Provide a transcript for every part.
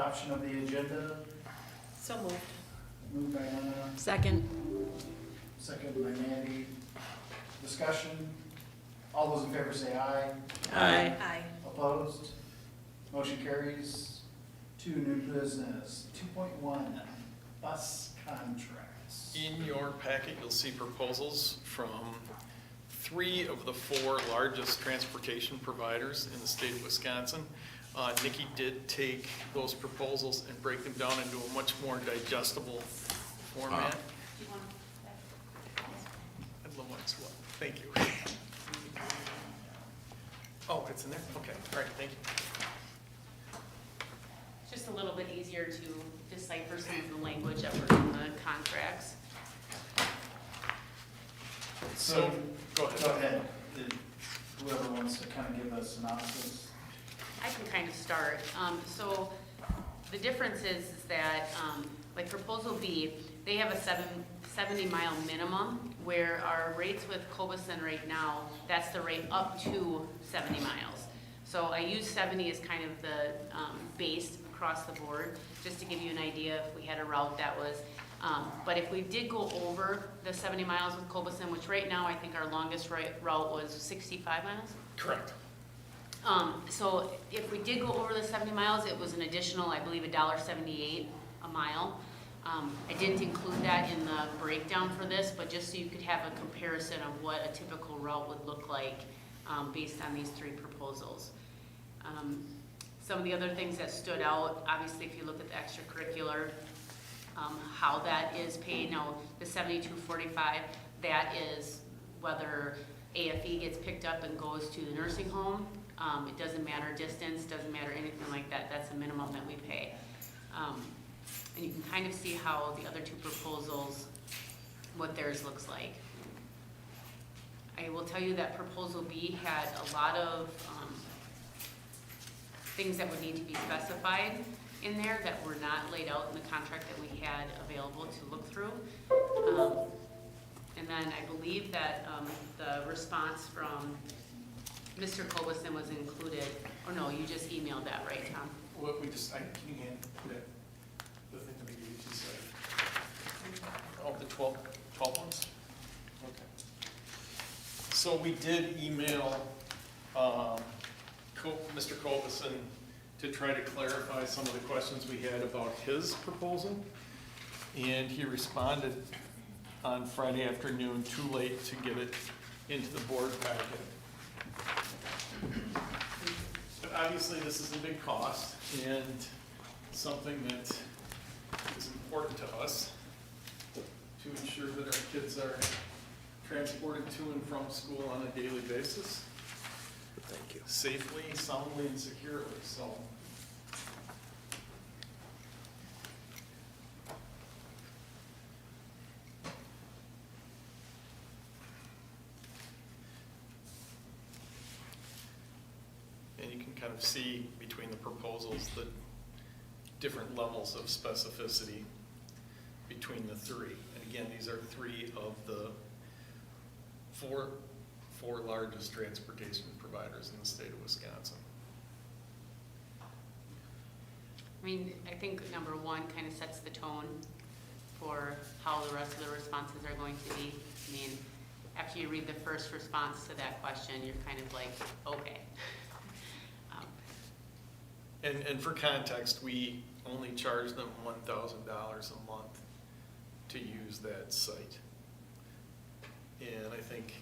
adoption of the agenda. So moved. Moved by Anna, Second. second by Mandy. Discussion. All those in favor say aye. Aye. Aye. Opposed? Motion carries. 2, new business. 2.1, bus contracts. In your packet, you'll see proposals from 3 of the 4 largest transportation providers in the state of Wisconsin. Nikki did take those proposals and break them down into a much more digestible format. I'd love one as well. Thank you. Oh, it's in there? Okay, all right, thank you. Just a little bit easier to decipher some of the language that were in the contracts. So, go ahead. Go ahead. Whoever wants to kind of give a synopsis. I can kind of start. So the difference is that, like proposal B, they have a 70-mile minimum, where our rates with Cobuson right now, that's the rate up to 70 miles. So I use 70 as kind of the base across the board, just to give you an idea if we had a route that was, but if we did go over the 70 miles with Cobuson, which right now I think our longest route was 65 miles. Correct. So if we did go over the 70 miles, it was an additional, I believe, $1.78 a mile. I didn't include that in the breakdown for this, but just so you could have a comparison of what a typical route would look like based on these 3 proposals. Some of the other things that stood out, obviously, if you look at the extracurricular, how that is paid. Now, the $72.45, that is whether AFE gets picked up and goes to the nursing home. It doesn't matter distance, doesn't matter anything like that. That's the minimum that we pay. And you can kind of see how the other 2 proposals, what theirs looks like. I will tell you that proposal B had a lot of things that would need to be specified in there that were not laid out in the contract that we had available to look through. And then I believe that the response from Mr. Cobuson was included. Oh no, you just emailed that, right, Tom? Well, can you hand that, the thing that we gave you, oh, the 12 ones? Okay. So we did email Mr. Cobuson to try to clarify some of the questions we had about his proposal. And he responded on Friday afternoon, too late to get it into the board packet. But obviously, this is a big cost and something that is important to us to ensure that our kids are transported to and from school on a daily basis. Thank you. Safely, soundly, and securely. So, and you can kind of see between the proposals the different levels of specificity between the 3. And again, these are 3 of the four largest transportation providers in the state of Wisconsin. I mean, I think number 1 kind of sets the tone for how the rest of the responses are going to be. I mean, after you read the first response to that question, you're kind of like, okay. And for context, we only charge them $1,000 a month to use that site. And I think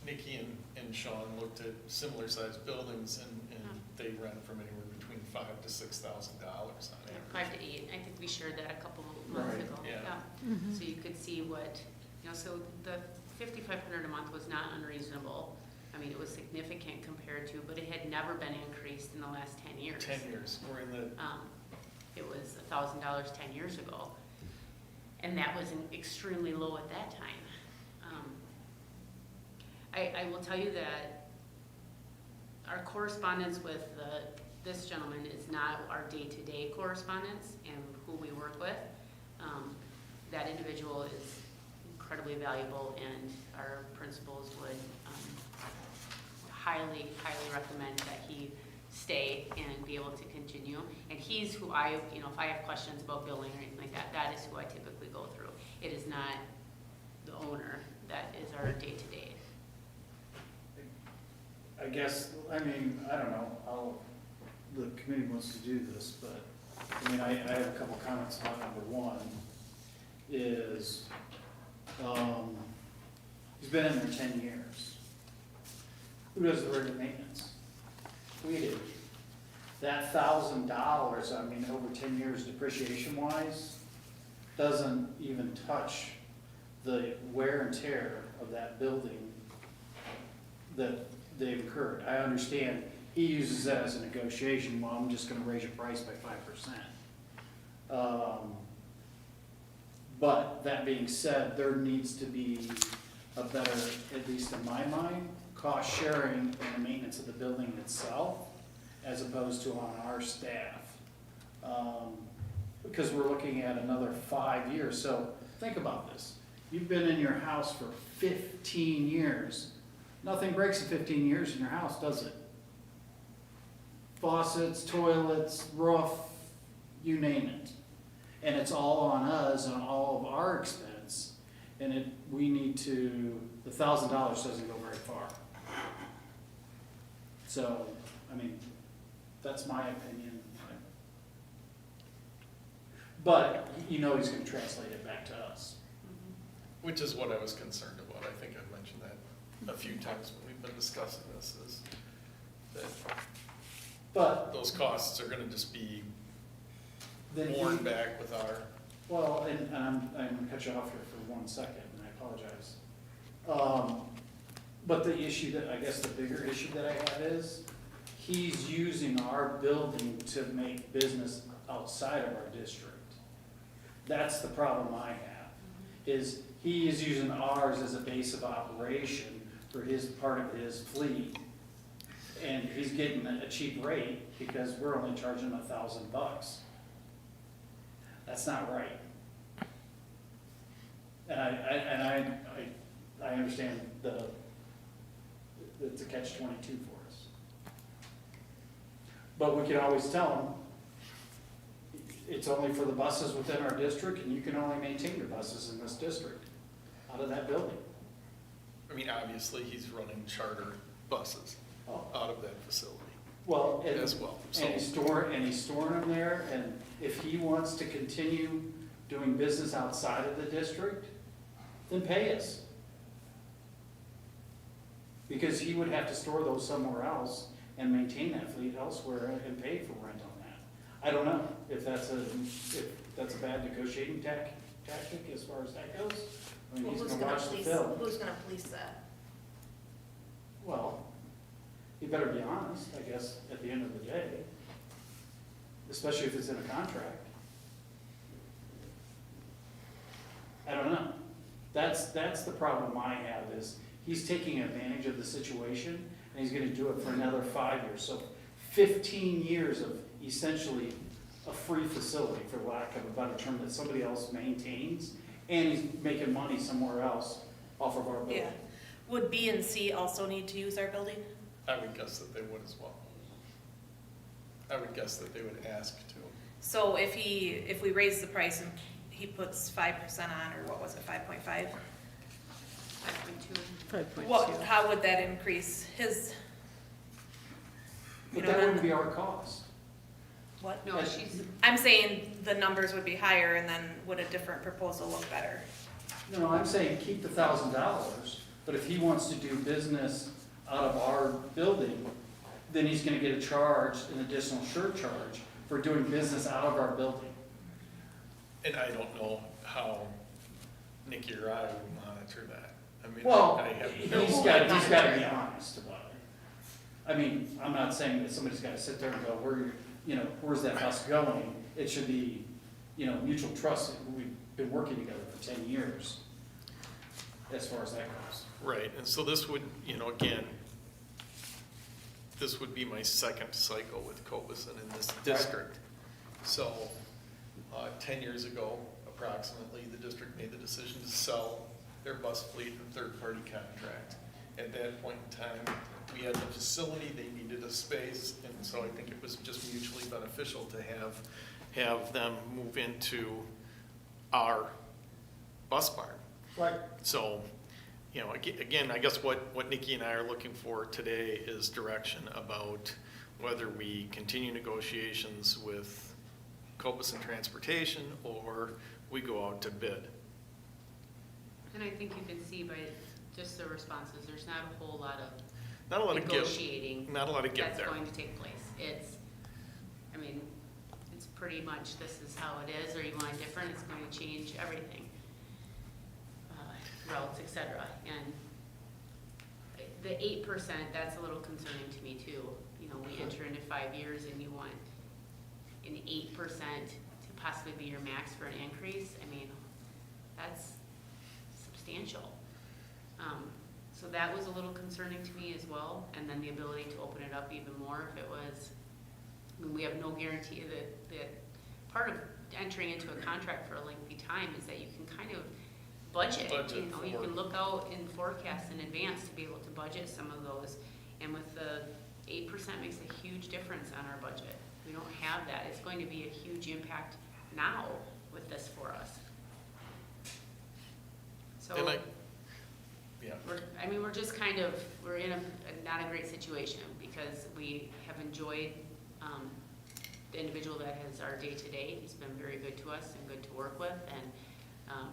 Nikki and Sean looked at similar sized buildings and they rent from anywhere between $5,000 to $6,000 on average. 5 to 8. I think we shared that a couple of months Right, ago. yeah. So you could see what, so the $5,500 a month was not unreasonable. I mean, it was significant compared to, but it had never been increased in the last 10 years. 10 years. We're in the It was $1,000 10 years ago. And that was extremely low at that time. I will tell you that our correspondence with this gentleman is not our day-to-day correspondence and who we work with. That individual is incredibly valuable, and our principals would highly recommend that he stay and be able to continue. And he's who I, if I have questions about billing or anything like that, that is who I typically go through. It is not the owner that is our day-to-day. I guess, I mean, I don't know how the committee wants to do this, but, I mean, I have a couple comments on number one, is, he's been in there 10 years. Who does the regular maintenance? We do. That $1,000, I mean, over 10 years depreciation-wise, doesn't even touch the wear and tear of that building that they've incurred. I understand he uses that as a negotiation, well, I'm just gonna raise your price by 5%. But that being said, there needs to be a better, at least in my mind, cost sharing in the maintenance of the building itself, as opposed to on our staff. Because we're looking at another 5 years, so think about this. You've been in your house for 15 years. Nothing breaks in 15 years in your house, does it? Faucets, toilets, roof, you name it. And it's all on us, on all of our expense, and we need to, the $1,000 doesn't go very far. So, I mean, that's my opinion. But, he's gonna translate it back to us. Which is what I was concerned about. I think I've mentioned that a few times when we've been discussing this, is that But those costs are gonna just be then borne back with our, well, and I'm gonna cut you off here for 1 second, and I apologize. But the issue that, I guess the bigger issue that I have is, he's using our building to make business outside of our district. That's the problem I have, is he is using ours as a base of operation for his part of his fleet. And he's getting a cheap rate because we're only charging him $1,000. That's not right. And I understand it's a catch-22 for us. But we can always tell him, it's only for the buses within our district, and you can only maintain your buses in this district, out of that building. I mean, obviously, he's running charter buses Oh. out of that facility Well, and, as well. So, and he's storing them there, and if he wants to continue doing business outside of the district, then pay us. Because he would have to store those somewhere else and maintain that fleet elsewhere and pay for rent on that. I don't know if that's a bad negotiating tactic as far as that goes. I mean, Well, he's who's gonna gonna watch the police, film. who's gonna police that? Well, you better be honest, I guess, at the end of the day, especially if it's in a contract. I don't know. That's the problem I have, is he's taking advantage of the situation, and he's gonna do it for another 5 years. So 15 years of essentially a free facility, for lack of a better term, that somebody else maintains, and he's making money somewhere else off of our building. Yeah. Would B and C also need to use our building? I would guess that they would as well. I would guess that they would ask to. So if we raise the price and he puts 5% on, or what was it, 5.5? 5.2. What, how would that increase his? But you know, that wouldn't then- be our cost. What? No, she's, I'm saying the numbers would be higher, and then would a different proposal look better? No, I'm saying keep the $1,000, but if he wants to do business out of our building, then he's gonna get a charge, an additional surcharge for doing business out of our building. And I don't know how Nikki or I would monitor that. I mean, Well, I have he's no. gotta be honest about it. I mean, I'm not saying that somebody's gotta sit there and go, where's that bus going? It should be, mutual trust. We've been working together for 10 years, as far as that goes. Right, and so this would, again, this would be my second cycle with Cobeson in this district. So, 10 years ago, approximately, the district made the decision to sell their bus fleet and third-party contract. At that point in time, we had the facility, they needed a space, and so I think it was just mutually beneficial to have them move into our bus barn. Right. So, you know, again, I guess what Nikki and I are looking for today is direction about whether we continue negotiations with Copus and Transportation or we go out to bid. And I think you can see by just the responses, there's not a whole lot of Not a lot of give. negotiating. Not a lot of give That's there. going to take place. It's, I mean, it's pretty much this is how it is, or you want it different, it's going to change everything. Routes, et cetera. And the 8%, that's a little concerning to me too. You know, we enter into 5 years and you want an 8% to possibly be your max for an increase. I mean, that's substantial. So that was a little concerning to me as well. And then the ability to open it up even more if it was, I mean, we have no guarantee that part of entering into a contract for a lengthy time is that you can kind of budget. You know, you can look out and forecast in advance to be able to budget some of those. And with the 8% makes a huge difference on our budget. We don't have that. It's going to be a huge impact now with this for us. So, And yeah. we're just kind of, we're in a not a great situation because we have enjoyed the individual that has our day-to-day. He's been very good to us and good to work with, and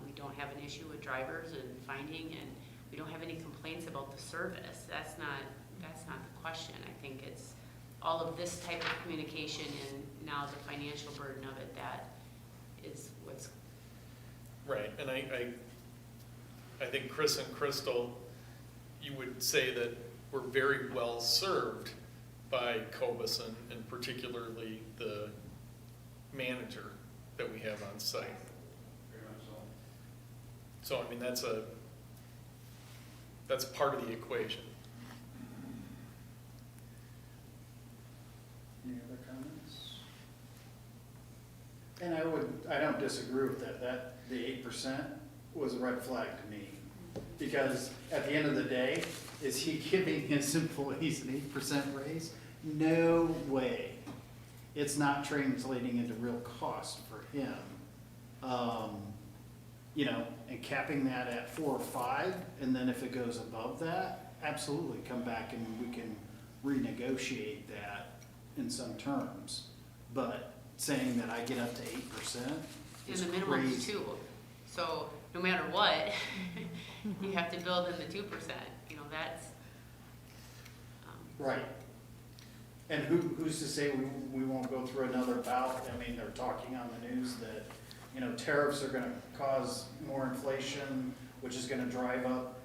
we don't have an issue with drivers and finding, and we don't have any complaints about the service. That's not the question. I think it's all of this type of communication and now the financial burden of it that is what's Right, and I think Chris and Crystal, you would say that we're very well served by Cobus and particularly the manager that we have on site. So, I mean, that's part of the equation. Any other comments? And I don't disagree with that, the 8% was a red flag to me. Because at the end of the day, is he giving his employees an 8% raise? No way. It's not translating into real cost for him. You know, and capping that at 4 or 5, and then if it goes above that, absolutely come back and we can renegotiate that in some terms. But saying that I get up to 8% is in the minimum crazy. 2. So no matter what, you have to build in the 2%. You know, that's Right. And who's to say we won't go through another bout? I mean, they're talking on the news that, you know, tariffs are gonna cause more inflation, which is gonna drive up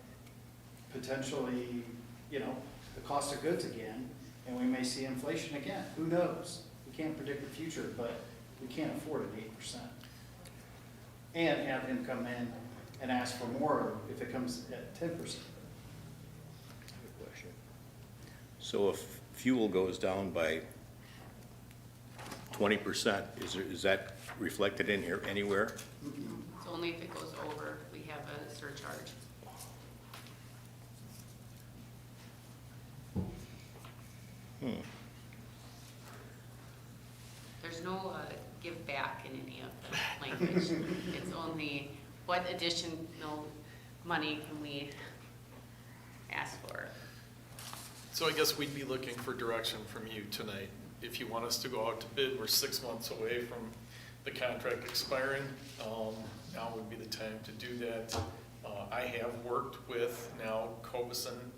potentially, you know, the cost of goods again, and we may see inflation again. Who knows? We can't predict the future, but we can't afford an 8%. And have him come in and ask for more if it comes at 10%. Good question. So if fuel goes down by 20%, is that reflected in here anywhere? it's only if it goes over, we have a surcharge. There's no give back in any of the language. It's only what additional money can we ask for? So I guess we'd be looking for direction from you tonight. If you want us to go out to bid, we're 6 months away from the contract expiring. Now would be the time to do that. I have worked with now Cobuson,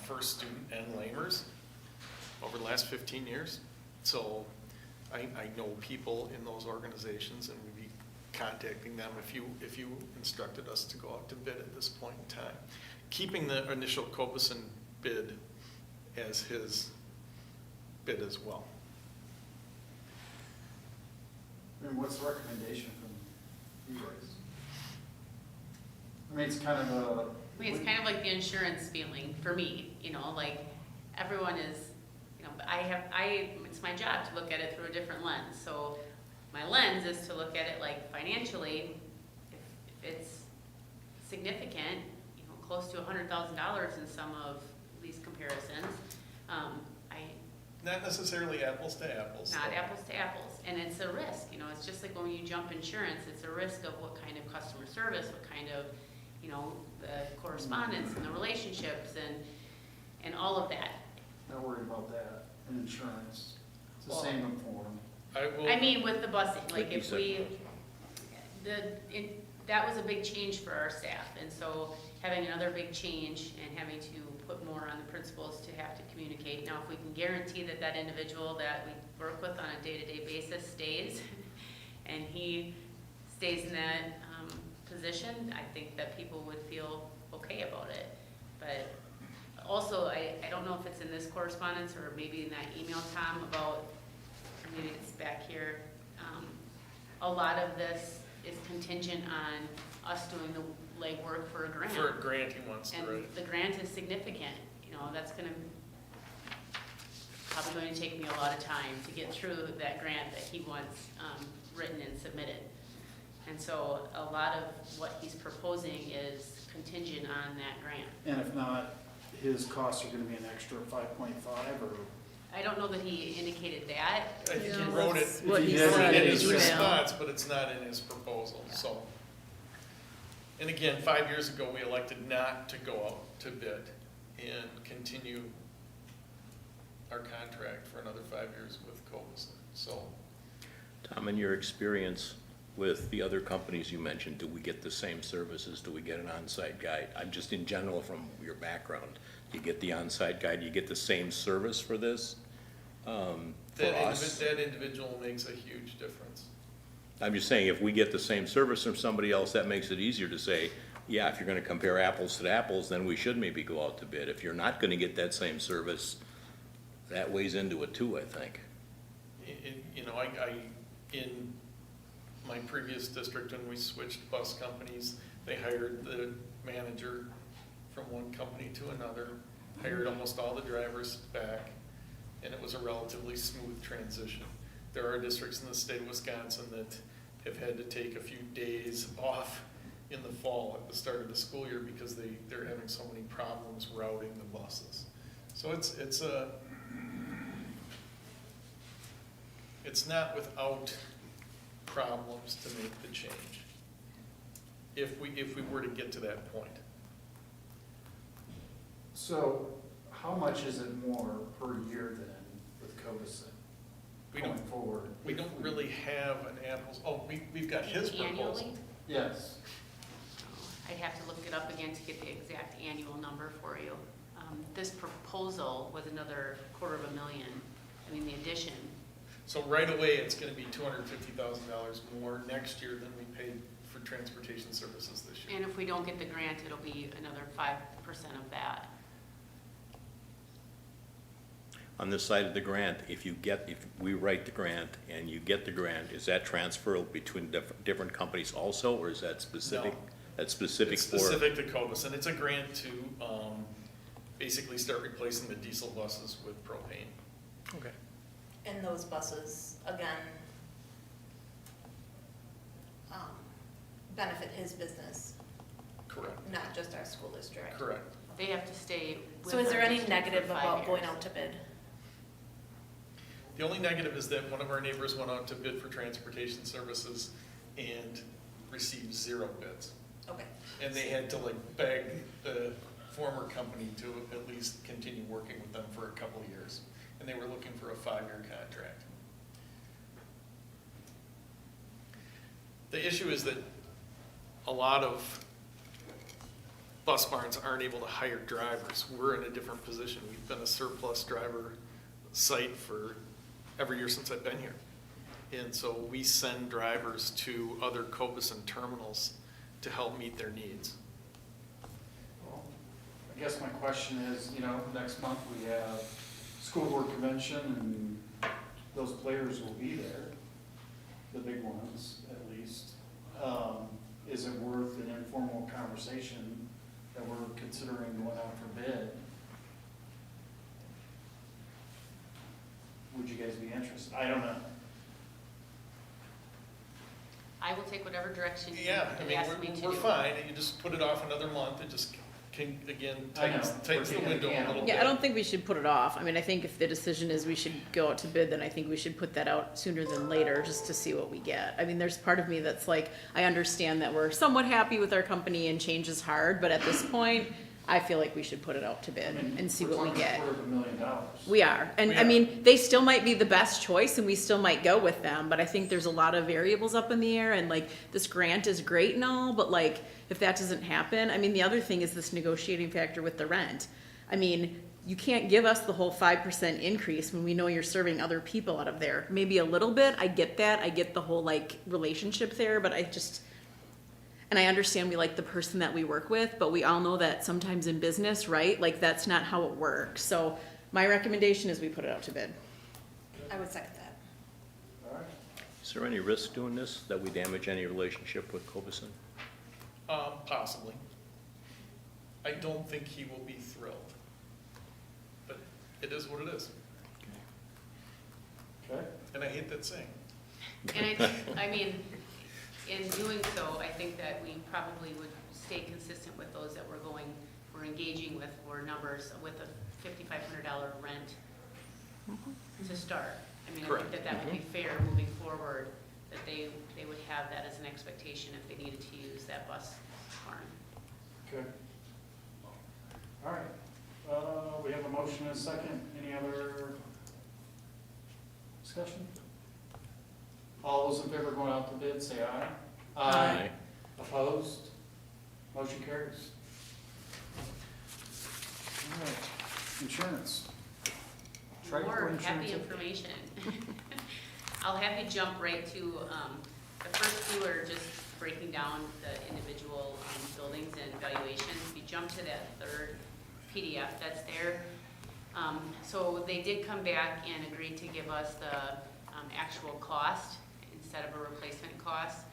First Student and Lamers over the last 15 years. So I know people in those organizations and we'd be contacting them if you instructed us to go out to bid at this point in time. Keeping the initial Cobuson bid as his bid as well. And what's the recommendation from you guys? I mean, it's kind of a. I mean, it's kind of like the insurance feeling for me, you know, like everyone is, you know, it's my job to look at it through a different lens. So my lens is to look at it like financially, if it's significant, you know, close to $100,000 in some of these comparisons. I, Not necessarily apples to apples. not though. apples to apples, and it's a risk, you know, it's just like when you jump insurance, it's a risk of what kind of customer service, what kind of, you know, the correspondence and the relationships and all of that. Not worried about that, and insurance, it's the Well- same in form. I mean, with the busing, like Like you if said. that was a big change for our staff, and so having another big change and having to put more on the principals to have to communicate. Now, if we can guarantee that that individual that we work with on a day-to-day basis stays, and he stays in that, position, I think that people would feel okay about it. But also, I don't know if it's in this correspondence or maybe in that email, Tom, about, or maybe it's back here. A lot of this is contingent on us doing the legwork for a grant. For a grant he wants to And write. the grant is significant, you know, that's gonna, probably going to take me a lot of time to get through that grant that he wants, written and submitted. And so a lot of what he's proposing is contingent on that grant. And if not, his costs are gonna be an extra 5.5, or? I don't know that he indicated that. I think he No, wrote it that's what he he said said in in his the email. response, but it's not in his proposal, so. And again, 5 years ago, we elected not to go out to bid and continue our contract for another 5 years with Covisint, so. Tom, in your experience with the other companies you mentioned, do we get the same services? Do we get an on-site guide? I'm just in general from your background. Do you get the on-site guide? Do you get the same service for this? For us? That individual makes a huge difference. I'm just saying, if we get the same service from somebody else, that makes it easier to say, yeah, if you're gonna compare apples to apples, then we should maybe go out to bid. If you're not gonna get that same service, that weighs into it too, I think. You know, in my previous district, when we switched bus companies, they hired the manager from one company to another, hired almost all the drivers back, and it was a relatively smooth transition. There are districts in the state of Wisconsin that have had to take a few days off in the fall at the start of the school year because they're having so many problems routing the buses. So it's not without problems to make the change, if we were to get to that point. So, how much is it more per year then with Covisint We going don't, forward? we don't really have an apples, we've got his proposal. Annually? Yes. I'd have to look it up again to get the exact annual number for you. This proposal was another $250,000, I mean, the addition. So right away, it's gonna be $250,000 more next year than we paid for transportation services this year. And if we don't get the grant, it'll be another 5% of that. On this side of the grant, if we write the grant and you get the grant, is that transferable between different companies also, or is that specific? No. That's specific It's for? specific to Covisint, it's a grant to, basically start replacing the diesel buses with propane. Okay. And those buses, again, benefit his business, Correct, not just our school district. correct. They have to stay with So is our there any district for negative 5 about going years. out to bid? The only negative is that one of our neighbors went out to bid for transportation services and received 0 bids. Okay. And they had to beg the former company to at least continue working with them for a couple of years. And they were looking for a 5-year contract. The issue is that a lot of bus barns aren't able to hire drivers. We're in a different position. We've been a surplus driver site for every year since I've been here. And so we send drivers to other Covisint terminals to help meet their needs. Well, I guess my question is, next month we have school board convention and those players will be there, the big ones at least. Is it worth an informal conversation that we're considering going out for bid? Would you guys be interested? I don't know. I will take whatever direction you Yeah, I mean, ask me to do. we're fine. You just put it off another month and just can, again, I know, tightens the we're kicking the window can a little a bit. Yeah, I don't think we should put it off. I mean, I think if the decision is we should go out to bid, then I think we should put that out sooner than later, just to see what we get. I mean, there's part of me that's like, I understand that we're somewhat happy with our company and change is hard, but at this point, I feel like we should put it out to bid and see what we get. We're talking $250,000. We are, and We I are. mean, they still might be the best choice, and we still might go with them, but I think there's a lot of variables up in the air, and like, this grant is great and all, but like, if that doesn't happen, I mean, the other thing is this negotiating factor with the rent. I mean, you can't give us the whole 5% increase when we know you're serving other people out of there. Maybe a little bit, I get that, I get the whole like relationship there, but I just, and I understand we like the person that we work with, but we all know that sometimes in business, right, like that's not how it works. So my recommendation is we put it out to bid. I would second that. All right. Is there any risk doing this, that we damage any relationship with Covisint? Possibly. I don't think he will be thrilled. But it is what it is, Okay. and I hate that saying. And I mean, in doing so, I think that we probably would stay consistent with those that we're engaging with, or numbers with a $5,500 rent to start. I mean, I Correct. think that would be fair moving forward, that they would have that as an expectation if they needed to use that bus barn. Okay. All right. We have a motion and a second. Any other discussion? All those in favor of going out to bid, say aye. Aye. Opposed? Motion carries. All right. Insurance. Tricor More insurance happy update. information. I'll have you jump right to, the first two are just breaking down the individual buildings and valuations. If you jump to that third PDF that's there, so they did come back and agreed to give us the actual cost instead of a replacement cost.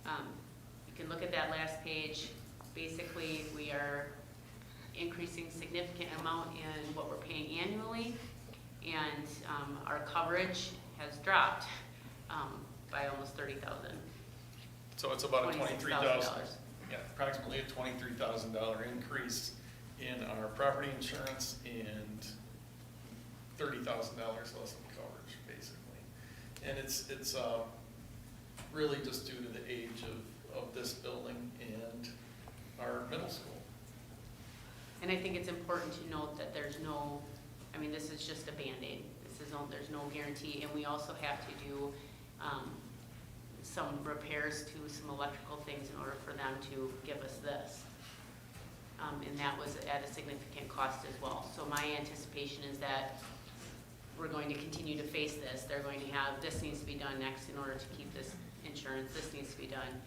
You can look at that last page. Basically, we are increasing significant amount in what we're paying annually, and our coverage has dropped by almost $30,000. So it's about a $23,000, $26,000. yeah, approximately a $23,000 increase in our property insurance and $30,000 less in coverage, basically. And it's really just due to the age of this building and our middle school. And I think it's important to note that there's no, I mean, this is just a Band-Aid. There's no guarantee, and we also have to do some repairs to some electrical things in order for them to give us this. And that was at a significant cost as well. So my anticipation is that we're going to continue to face this. They're going to have, this needs to be done next in order to keep this insurance, this needs to be done.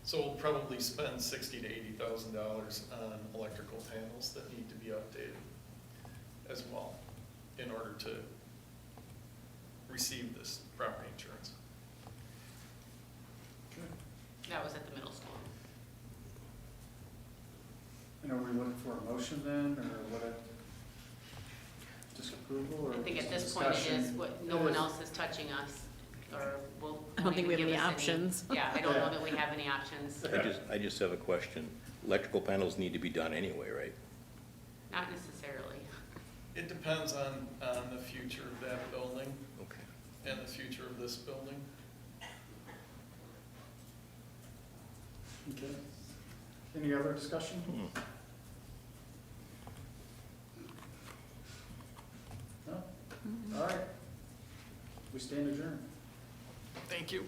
So we'll probably spend $60,000 to $80,000 on electrical panels that need to be updated as well in order to receive this property insurance. That was at the middle school. And are we looking for a motion then, or what? Just approval, or I think just at this point it discussion? is, no one else is touching us, or will. I don't think we have give any us options. Yeah, I don't know that we have any options, I just have a question. Electrical panels need to be done anyway, right? not necessarily. It depends on the future of that building Okay. and the future of this building. Okay. Any other discussion? No? All right. We stand adjourned. Thank you.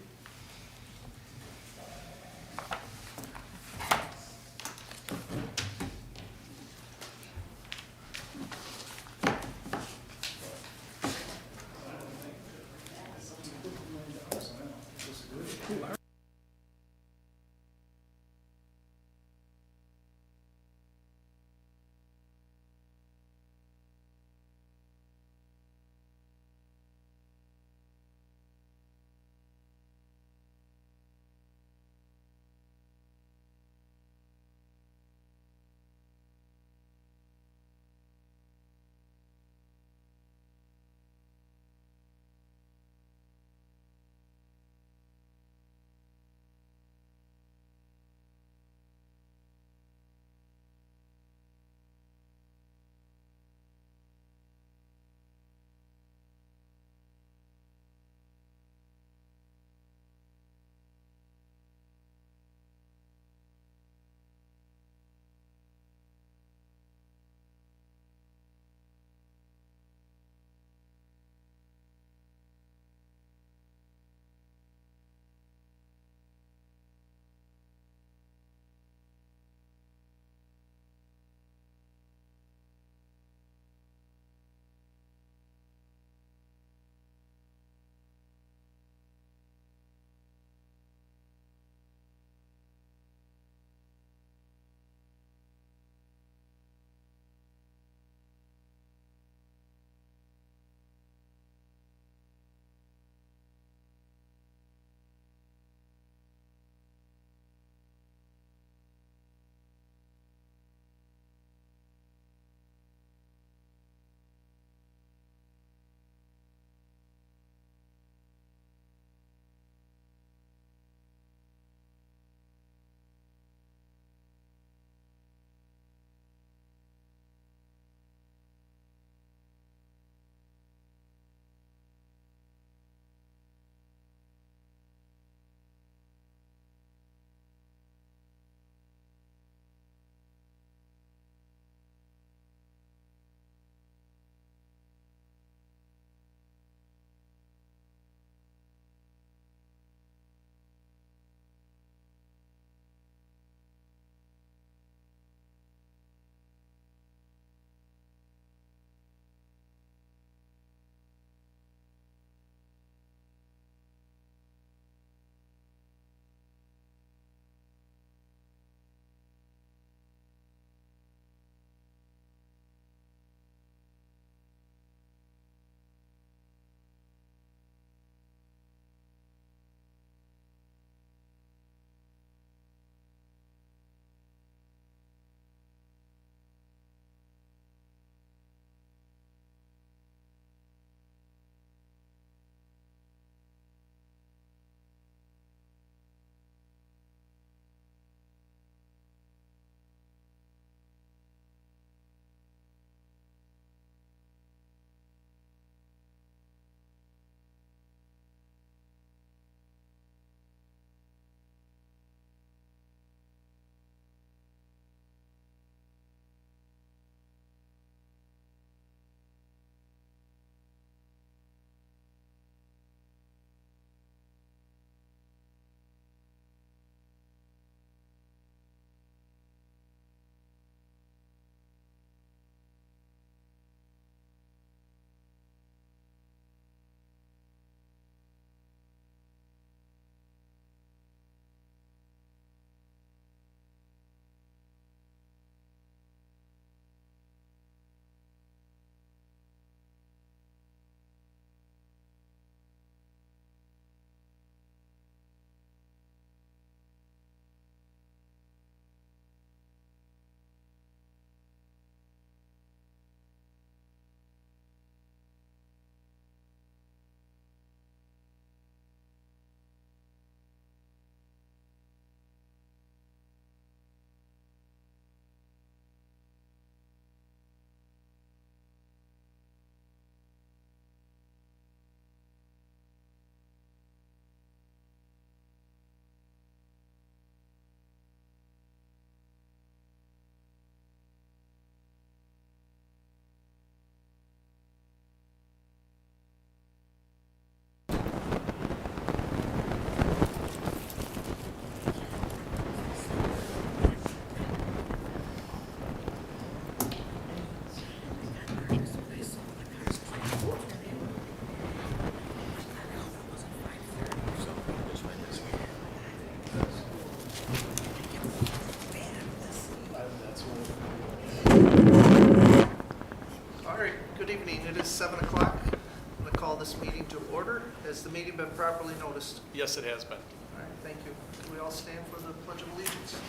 is 7 o'clock. I'm going to call this meeting to order. Has the meeting been properly noticed? Yes, it has been. All right, thank you. Do we all stand for the Pledge of Allegiance?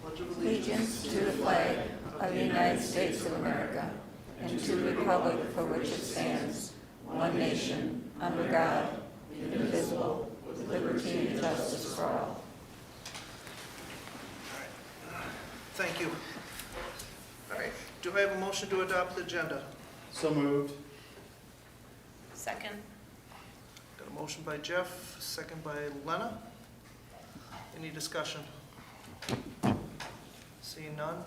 Pledge of Allegiance to the flag of the United States of America and to the republic for which it stands, one nation, under God, indivisible, with liberty and justice for all. Thank you. All right, do I have a motion to adopt the agenda? So moved. Second. Got a motion by Jeff, second by Lena. Any discussion? Seeing none.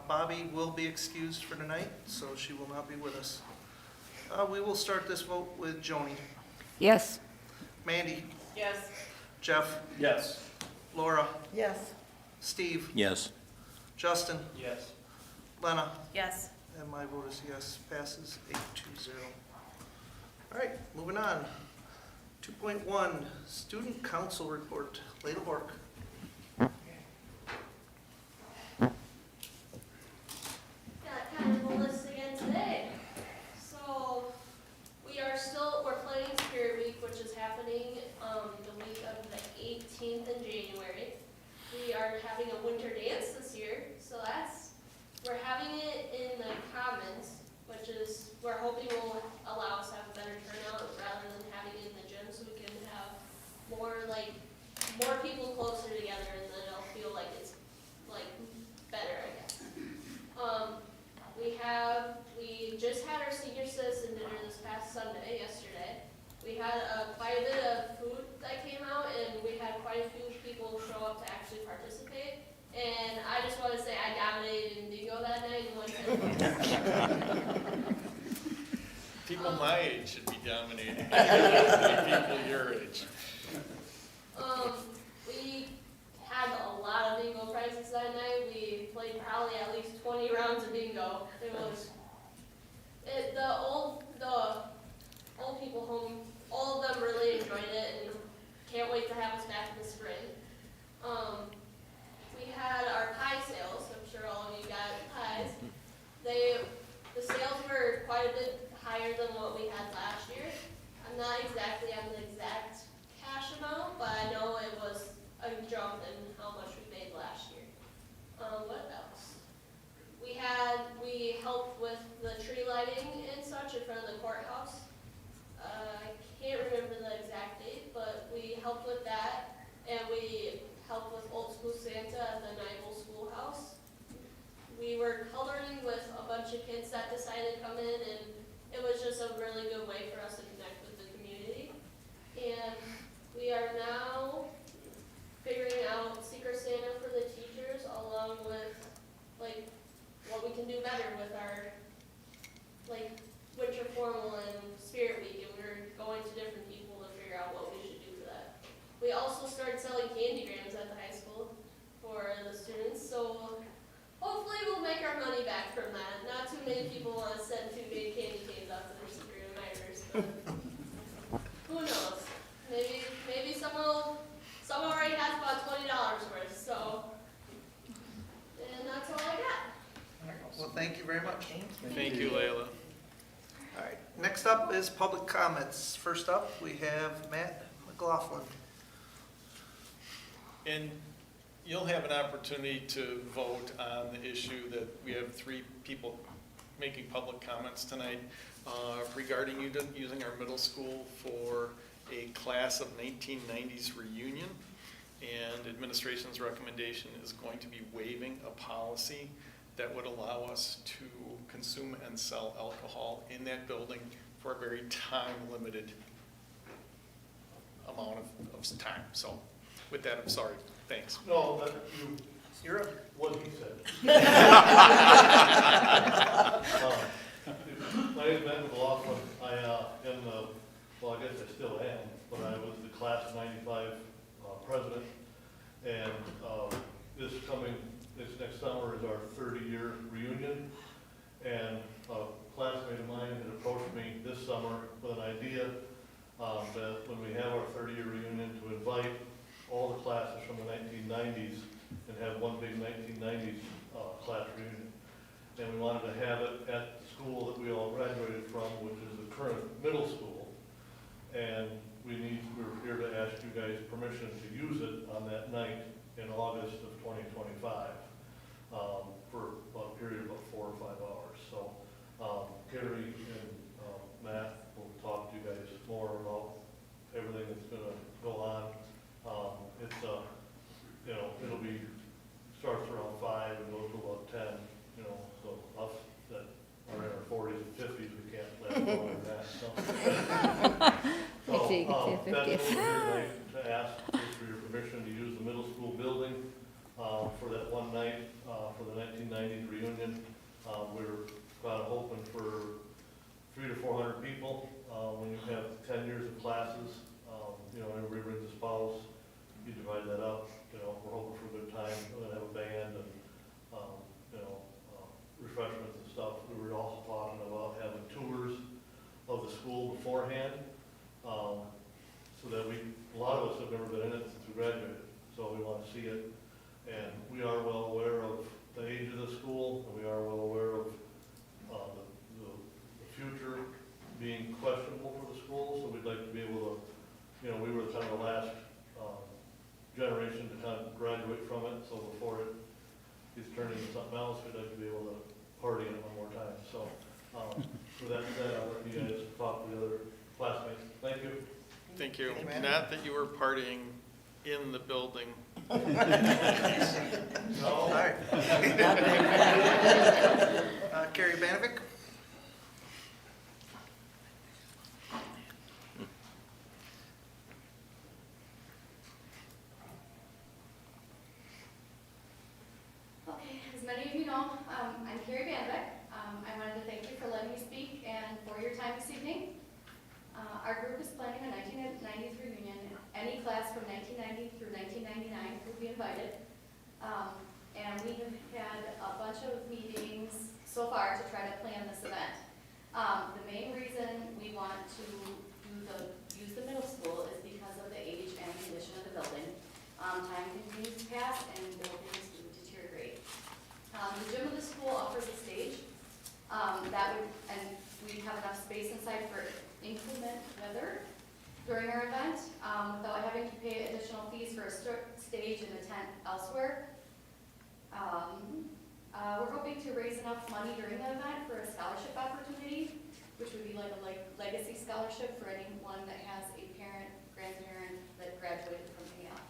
Bobby will be excused for tonight, so she will not be with us. We will start this vote with Joni. Yes. Mandy, Yes. Jeff, Yes. Laura, Yes. Steve, Yes. Justin, Yes. Lena, Yes. and my vote is yes, passes 8-0. All right, moving on. 2.1, Student Council Report. Layla Bork. Got kind of a list again today. So, we're planning Spirit Week, which is happening, the week of the 18th in January. We are having a winter dance this year, so we're having it in the Commons, which is, we're hoping will allow us to have a better turnout rather than having it in the gym, so we can have more people closer together, and then it'll feel like it's, better, I guess. We just had our senior citizen dinner this past Sunday, yesterday. We had quite a bit of food that came out, and we had quite a few people show up to actually participate. And I just want to say I dominated in bingo that night and won 10 points. People my age should be dominating. People your age. We had a lot of bingo prizes that night. We played probably at least 20 rounds of bingo. The old people home, all of them really enjoyed it and can't wait to have us back in the spring. We had our pie sales. I'm sure all of you got pies. The sales were quite a bit higher than what we had last year. I'm not exactly on the exact cash amount, but I know it was a jump in how much we made last year. What else? We helped with the tree lighting and such in front of the courthouse. I can't remember the exact date, but we helped with that, and we helped with Old School Santa at the Nival Schoolhouse. We were coloring with a bunch of kids that decided to come in, and it was just a really good way for us to connect with the community. And we are now figuring out Secret Santa for the teachers, along with what we can do better with our winter formal and Spirit Week, and we're going to different people to figure out what we should do for that. We also started selling candy grams at the high school for the students, so hopefully we'll make our money back from that. Not too many people want to send 2 big candy canes out to their secret admirers, but who knows? Maybe someone already has about $20 worth, so, and that's all I got. Well, thank you very much. Thank you, Layla. All right, next up is public comments. First up, we have Matt McLaughlin. And you'll have an opportunity to vote on the issue that we have 3 people making public comments tonight regarding using our middle school for a class of 1990s reunion. And administration's recommendation is going to be waiving a policy that would allow us to consume and sell alcohol in that building for a very time-limited amount of time. So with that, I'm sorry. Thanks. No, You're up. what he said. My name is Matt McLaughlin. I am well, I guess I still am, but I was the class of 95 president. And this next summer is our 30-year reunion. And a classmate of mine had approached me this summer with an idea that when we have our 30-year reunion, to invite all the classes from the 1990s and have one big 1990s class reunion. And we wanted to have it at middle school. And we're here to ask you guys permission to use it on that night in August of 2025, for a period of about 4 or 5 hours. So, Carrie and Matt will talk to you guys more about everything that's gonna go on. It's it'll be, starts around 5 and goes to about 10, so us that are in our 40s and 50s, we can't last longer than that, so. Actually, you could say That's 50. what we're here tonight to ask is for your permission to use the middle school building, for that one night, for the 1990s reunion. We're kind of hoping for 300 to 400 people. When you have 10 years of classes, everybody brings a spouse, you divide that up, we're hoping for a good time. We're gonna have a band and, refreshments and stuff. We were also talking about having tours of the school beforehand, so that a lot of us have never been in it since we graduated, so we want to see it. And we are well aware of the age of the school, and we are well aware of the future being questionable for the school, so we'd like to be able to, we were kind of the last generation to kind of graduate from it, so before it gets turned into something else, we'd like to be able to party in it one more time. So, with that said, I'll let you guys talk to the other classmates. Thank you. Thank you. Thank you, Matt. Not that you were partying in the building. All right. Carrie Banovic? Okay, as many of you know, I'm Carrie Banbeck. I wanted to thank you for letting me speak and for your time this evening. Our group is planning a 1990s reunion. Any class from 1990 through 1999 will be invited. And we have had a bunch of meetings so far to try to plan this event. The main reason we want to use the middle school is because of the age and condition of the building. Time continues to pass and buildings do deteriorate. The gym of the school offers a stage and we have enough space inside for inclement weather during our event without having to pay additional fees for a stage and a tent elsewhere. We're hoping to raise enough money during the event for a scholarship opportunity, which would be like a legacy scholarship for anyone that has a parent, grandparent that graduated from AF.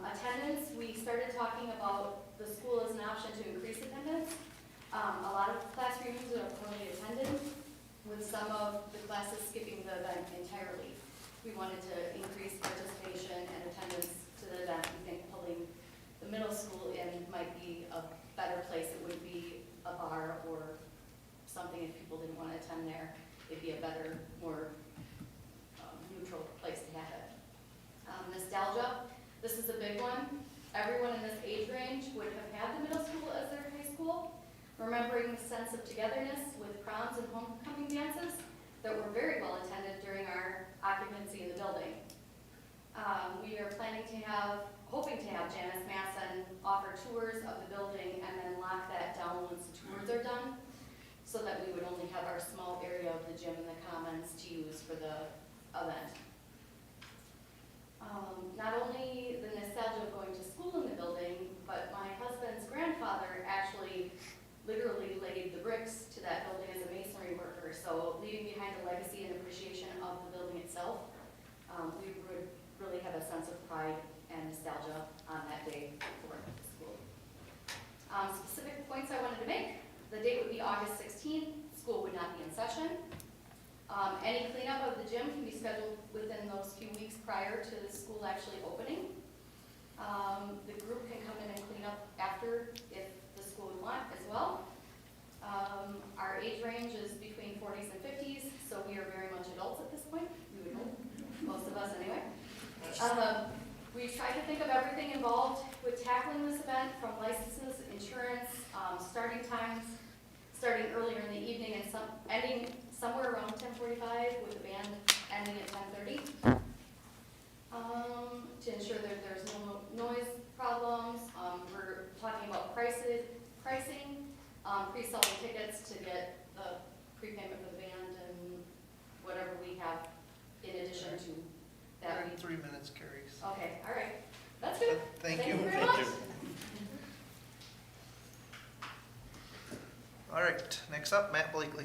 Attendance, we started talking about the school as an option to increase attendance. A lot of class reunions are poorly attended, with some of the classes skipping the event entirely. We wanted to increase participation and attendance to the event. We think pulling the middle school in might be a better place. It wouldn't be a bar or something if people didn't want to attend there. It'd be a better, more neutral place to have it. Nostalgia, this is a big one. Everyone in this age range would have had the middle school as their high school. Remembering the sense of togetherness with proms and homecoming dances that were very well attended during our occupancy in the building. We are hoping to have Janice Masson offer tours of the building and then lock that down once the tours are done, so that we would only have our small area of the gym and the commons to use for the event. Not only the nostalgia of going to school in the building, but my husband's grandfather actually literally laid the bricks to that building as a masonry worker, so leaving behind a legacy and appreciation of the building itself. We would really have a sense of pride and nostalgia on that day for the school. Specific points I wanted to make: the date would be August 16th, school would not be in session. Any cleanup of the gym can be scheduled within those few weeks prior to the school actually opening. The group can come in and clean up after if the school would want as well. Our age range is between 40s and 50s, so we are very much adults at this point. We would hope, most of us anyway. We tried to think of everything involved with tackling this event, from licenses, insurance, starting times, starting earlier in the evening and ending somewhere around 10:45 with the band ending at 10:30. To ensure that there's no noise problems, we're talking about pricing, pre-selling tickets to get the prepayment for the band and Next up, Matt Blakely.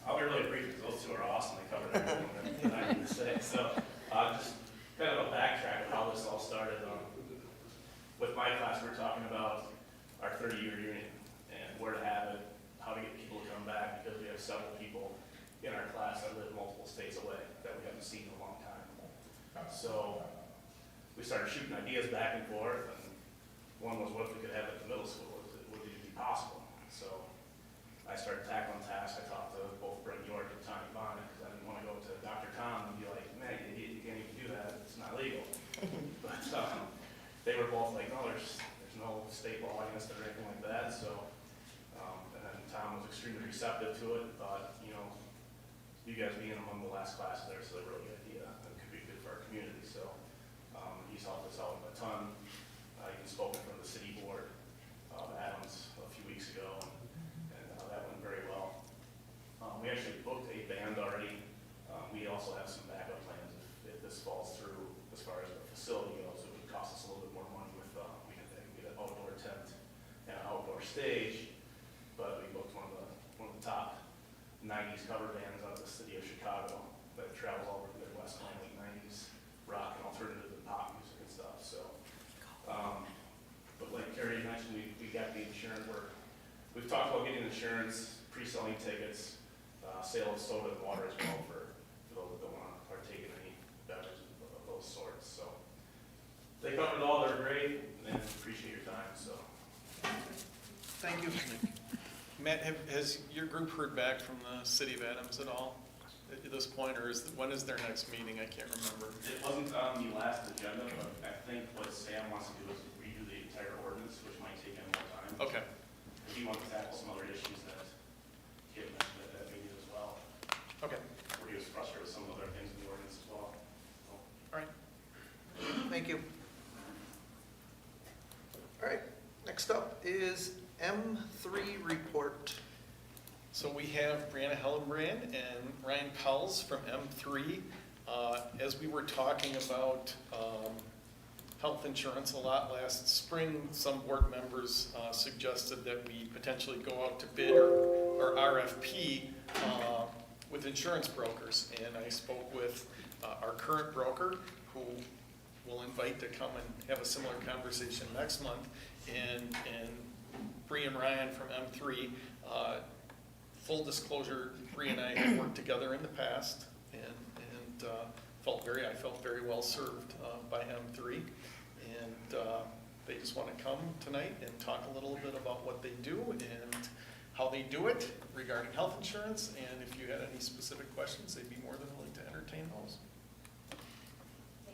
I'll be really brief because those two are awesome. They covered everything that I need to say. So just kind of a backtrack of how this all started. With my class, we're talking about our 30-year reunion and where to have it, how to get people to come back, because we have several people in our class that live multiple states away that we haven't seen in a long time. So we started shooting ideas back and forth, and one was, what if we could have it at the middle school? Would it be possible? So I started tackling tasks. I talked to both Brent York and Tony Bonnet, because I didn't want to go to Dr. Tom and be like, man, you can't even do that. It's not legal. But they were both like, no, there's no state law against it or anything like that. So, and then Tom was extremely receptive to it and thought, you know, you guys being among the last classes there is a really good idea. It could be good for our community. So he's helped us out a ton. Even spoken from the city board of Adams a few weeks ago, and that went very well. We actually booked a band already. We also have some backup plans if this falls through as far as the facility goes. It would cost us a little bit more money with, we had to get an outdoor tent and an outdoor stage, but we booked one of the top 90s cover bands out of the city of Chicago that travels all over the Midwest playing like 90s rock and alternative and pop music and stuff. So, but like Carrie mentioned, we got the insurance work. We've talked about getting insurance, pre-selling tickets, sale of soda and water as well for those that don't want to partake in any beverages of those sorts. So they covered it all. They're great, and appreciate your time. So Thank you. Matt, has your group heard back from the city of Adams at all at this point, or when is their next meeting? I can't remember. it wasn't on the last agenda, but I think what Sam wants to do is redo the entire ordinance, which might take him more time. Okay, He wants to tackle some other issues that he had mentioned at that meeting as well, okay, where he was frustrated with some other things in the ordinance as well. So, all right. Thank you. All right, next up is M3 report. So we have Brianna Hellenbrand and Ryan Powles from M3. As we were talking about health insurance a lot last spring, some board members suggested that we potentially go out to bid or RFP with insurance brokers. And I spoke with our current broker, who we'll invite to come and have a similar conversation next month, and Bree and Ryan from M3. Full disclosure, Bree and I have worked together in the past, and I felt very well served by M3, and they just want to come tonight and talk a little bit about what they do and how they do it regarding health insurance, and if you had any specific questions, they'd be more than willing to entertain those.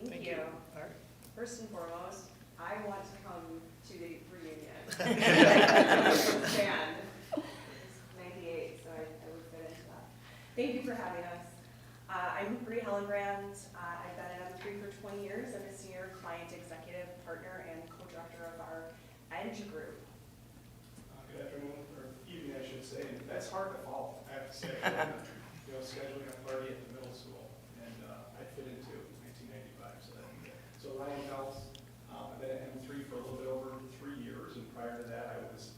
Thank you. All right. First and foremost, I want to come to the reunion. From the band. It's 98, so I would fit into that. Thank you for having us. I'm Bree Hellenbrand. I've been at M3 for 20 years. I'm a senior client executive partner and co-director of our EDGE group. Good afternoon, or evening, I should say. And that's hard to follow, I have to say. Scheduling a party at the middle school, and I fit into 1995, so that'd be good. So Ryan Powles, I've been at M3 for a little bit over 3 years, and prior to that, I was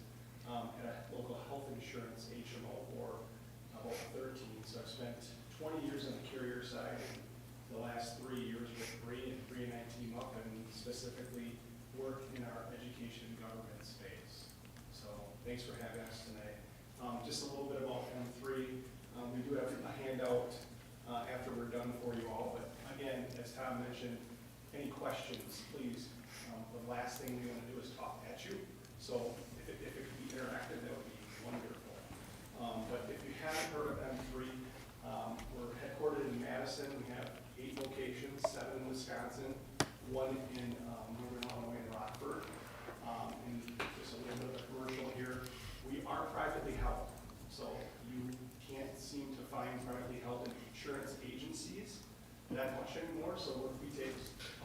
at a local health insurance HMO for about 13. So I've spent 20 years on the carrier side, and the last 3 years with Bree, and Bree and I team up and specifically work in our education and government space. So thanks for having us tonight. Just a little bit about M3. We do have a handout after we're done for you all, but again, as Tom mentioned, any questions, please. The last thing we want to do is talk at you. So if it could be interactive, that would be wonderful. But if you haven't heard of M3, we're headquartered in Madison. We have 8 locations, 7 in Wisconsin, 1 in Northern Illinois and Rockford. And just a little bit of a commercial here. We are privately held, so you can't seem to find privately held insurance agencies that much anymore. So we take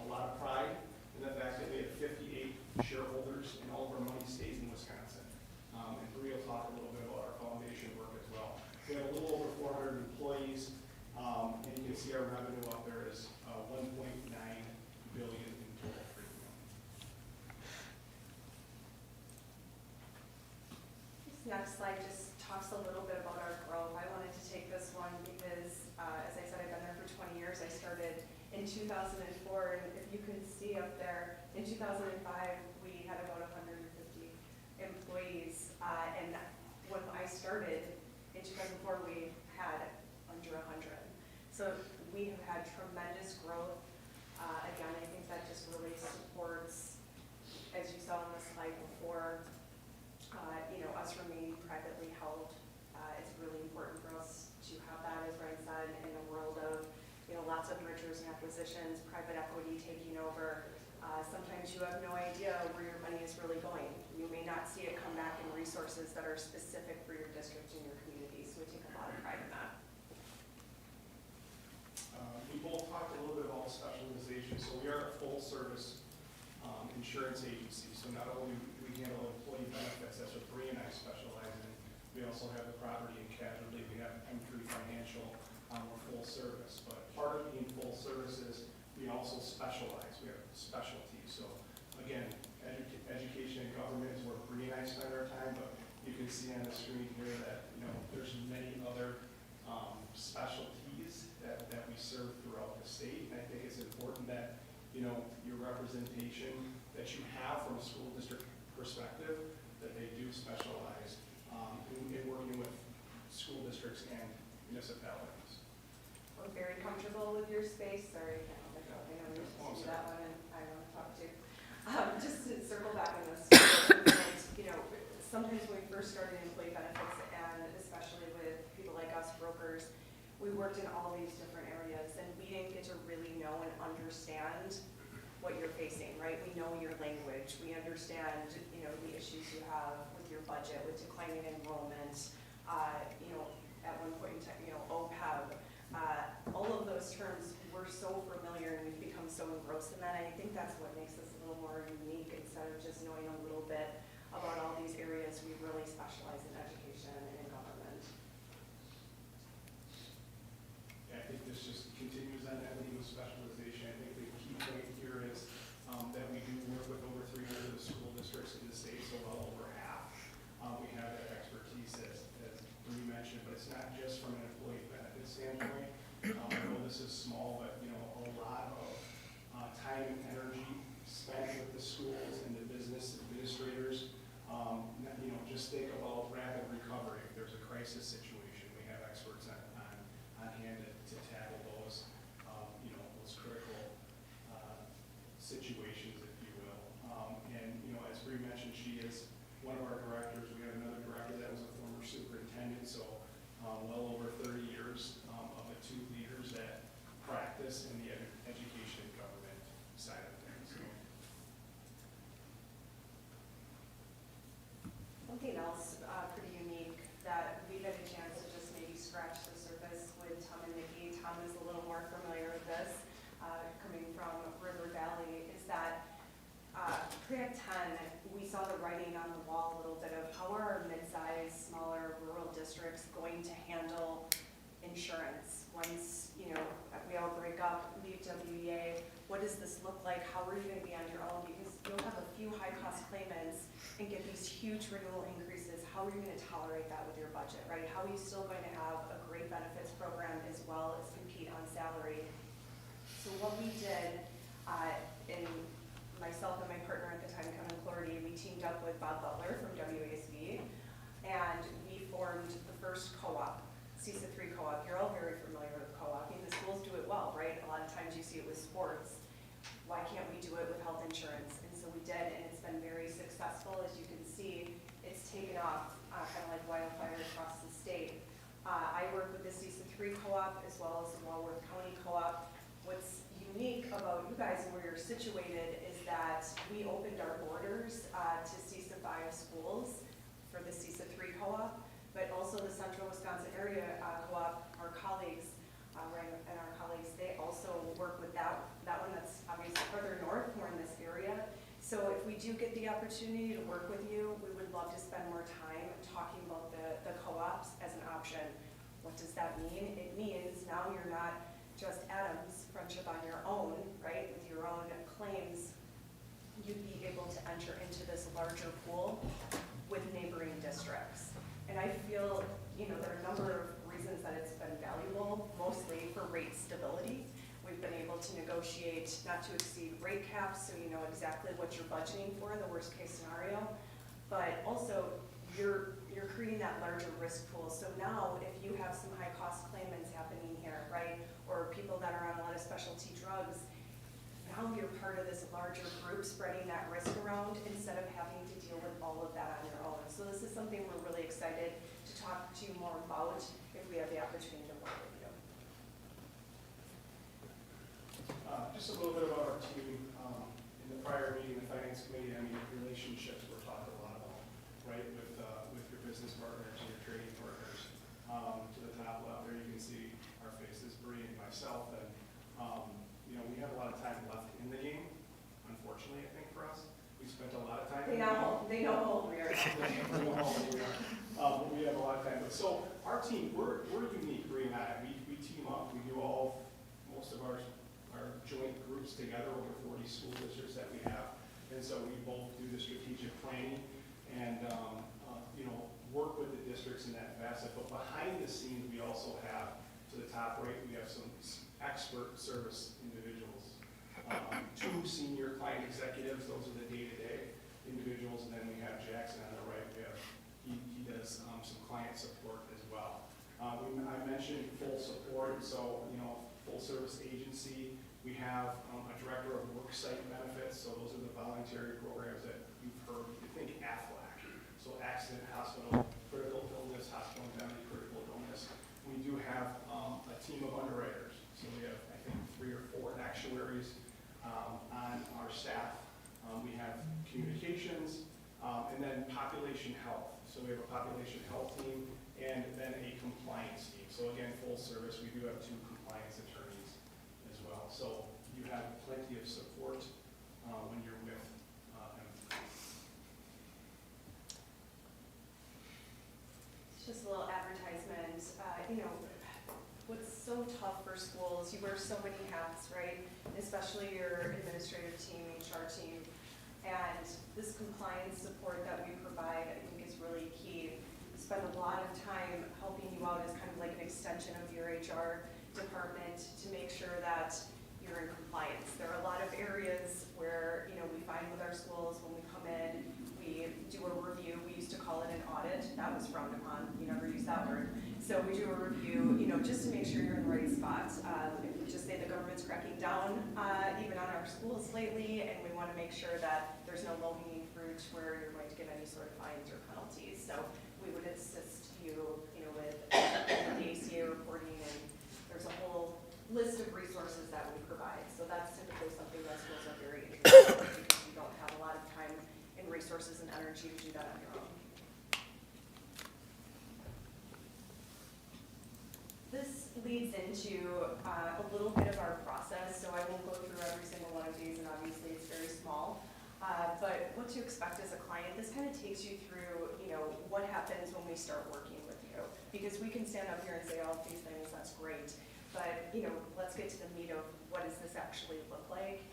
a lot of pride in the fact that we have 58 shareholders and all of our money stays in Wisconsin. And Bree will talk a little bit about our foundation work as well. We have a little over 400 employees, and you can see our revenue up there is 1.9 billion in total premium. next slide just talks a little bit about our growth. I wanted to take this one because, as I said, I've been there for 20 years. I started in 2004, and if you can see up there, in 2005, we had about 150 employees, and when I started in 2004, we had under 100. So we have had tremendous growth. Again, I think that just really supports, as you saw on the slide before, us remaining privately held. It's really important for us to have that, as Brian said, in a world of, lots of mergers and acquisitions, private equity taking over. Sometimes you have no idea where your money is really going. You may not see it come back in resources that are specific for your district and your community, so we take a lot of pride in that. We both talked a little bit about specialization. So we are a full-service insurance agency. So not only do we handle employee benefits, that's what Bree and I specialize in. We also have the property and casualty. We have M3 Financial. We're full service. But part of being full service is we also specialize. We have specialties. So again, education and government is where Bree and I spend our time. But you can see on the screen here that there's many other specialties that we serve throughout the state. And I think it's important that your representation that you have from a school district perspective, that they do specialize in working with school districts and municipalities. We're very comfortable with your space. Sorry, I can't let go. I know you're supposed to do that one, and I want to talk to. Just to circle back on this, sometimes when we first started employee benefits, and especially with people like us, brokers, we worked in all these different areas, and we didn't get to really know and understand what you're facing, right? We know your language. We understand, the issues you have with your budget, with declining enrollment, at one point in time, OPEB. All of those terms, we're so familiar and we've become so engrossed in that. And I think that's what makes us a little more unique. Instead of just knowing a little bit about all these areas, we really specialize in education and in government. Yeah, I think this just continues on that theme of specialization. I think the key point here is that we do work with over 300 of the school districts in the state, so well over half. We have that expertise, as Bree mentioned, but it's not just from an employee benefit standpoint. I know this is small, but a lot of time and energy spent with the schools and the business administrators. Just think about rapid recovery. If there's a crisis situation, we have experts on hand to tackle those, those critical situations, if you will. As Bree mentioned, she is one of our directors. We have another director that was a former superintendent, so well over 30 years of the two leaders that practice in the education and government side of things. Something else pretty unique that we had a chance to just maybe scratch the surface with Tom and Nikki. Tom is a little more familiar with this, coming from River Valley, is that pre-Act 10, we saw the writing on the wall a little bit of how are our mid-sized, smaller rural districts going to handle insurance once, we all break up, leave WEA. What does this look like? How are you going to be on your own? Because you'll have a few high-cost claimants and get these huge renewal increases. How are you going to tolerate that with your budget, right? How are you still going to have a great benefits program as well as compete on salary? So what we did, in myself and my partner at the time, Kevin Clordy, we teamed up with Bob Butler from WASB, and we formed the first co-op, CISA 3 co-op. You're all very familiar with co-oping. The schools do it well, right? A lot of times you see it with sports. Why can't we do it with health insurance? And so we did, and it's been very successful. As you can see, it's taken off kind of like wildfire across the state. I work with the CISA 3 co-op as well as the Walworth County co-op. What's unique about you guys and where you're situated is that we opened our borders to CISA 5 schools for the CISA 3 co-op, but also the Central Wisconsin Area co-op, our colleagues, Ryan and our colleagues, they also work with that one that's obviously further north, more in this area. So if we do get the opportunity to work with you, we would love to spend more time talking about the co-ops as an option. What does that mean? It means now you're not just Adams Friendship on your own, right, with your own claims. You'd be able to enter into this larger pool with neighboring districts. And I feel, there are a number of reasons that it's been valuable, mostly for rate stability. We've been able to negotiate not to exceed rate caps, so you know exactly what you're budgeting for in the worst case scenario. But also, you're creating that larger risk pool. So now, if you have some high cost claimants happening here, right, or people that are on a lot of specialty drugs, now you're part of this larger group spreading that risk around instead of having to deal with all of that on your own. So this is something we're really excited to talk to you more about if we have the opportunity to work with you. Just a little bit about our team. In the prior meeting, the finance committee, relationships were talked a lot about, right, with your business partners and your trading partners. To the top left there, you can see our faces, Bree and myself, and we have a lot of time left in the game. Unfortunately, I think for us, we spent a lot of time. They know how old we are. They know how old we are. But we have a lot of time. So our team, we're unique, Bree and I. We team up. We do most of our joint groups together, over 40 school districts that we have. And so we both do the strategic planning and, work with the districts in that facet. But behind the scenes, we also have, to the top right, we have some expert service individuals. 2 senior client executives, those are the day-to-day individuals. And then we have Jackson on the right. He does some client support as well. I mentioned full support, so, full service agency. We have a director of worksite benefits, so those are the voluntary programs that you've heard. You think AFLAC, so accident, hospital, critical illness, hospital indemnity, critical illness. We do have a team of underwriters, so we have, I think, 3 or 4 actuaries on our staff. We have communications, and then population health. So we have a population health team and then a compliance team. So again, full service. We do have 2 compliance attorneys as well. So you have plenty of support when you're with them. Just a little advertisement. What's so tough for schools, you wear so many hats, right? Especially your administrative team, HR team. And this compliance support that we provide, I think, is really key. We spend a lot of time helping you out as kind of like an extension of your HR department to make sure that you're in compliance. There are a lot of areas where, we find with our schools when we come in, we do a review. We used to call it an audit. That was frowned upon. We never used that word. So we do a review, just to make sure you're in the right spot. If we just say the government's cracking down even on our schools lately, and we want to make sure that there's no low-hanging fruit where you're going to get any sort of fines or penalties. So we would assist you, with the ACA reporting, and there's a whole list of resources that we provide. So that's typically something that schools are very interested in because you don't have a lot of time and resources and energy to do that on your own. This leads into a little bit of our process, so I won't go through every single one of these, and obviously it's very small. But what to expect as a client, this kind of takes you through, what happens when we start working with you. Because we can stand up here and say all of these things, that's great. But, let's get to the meat of what does this actually look like.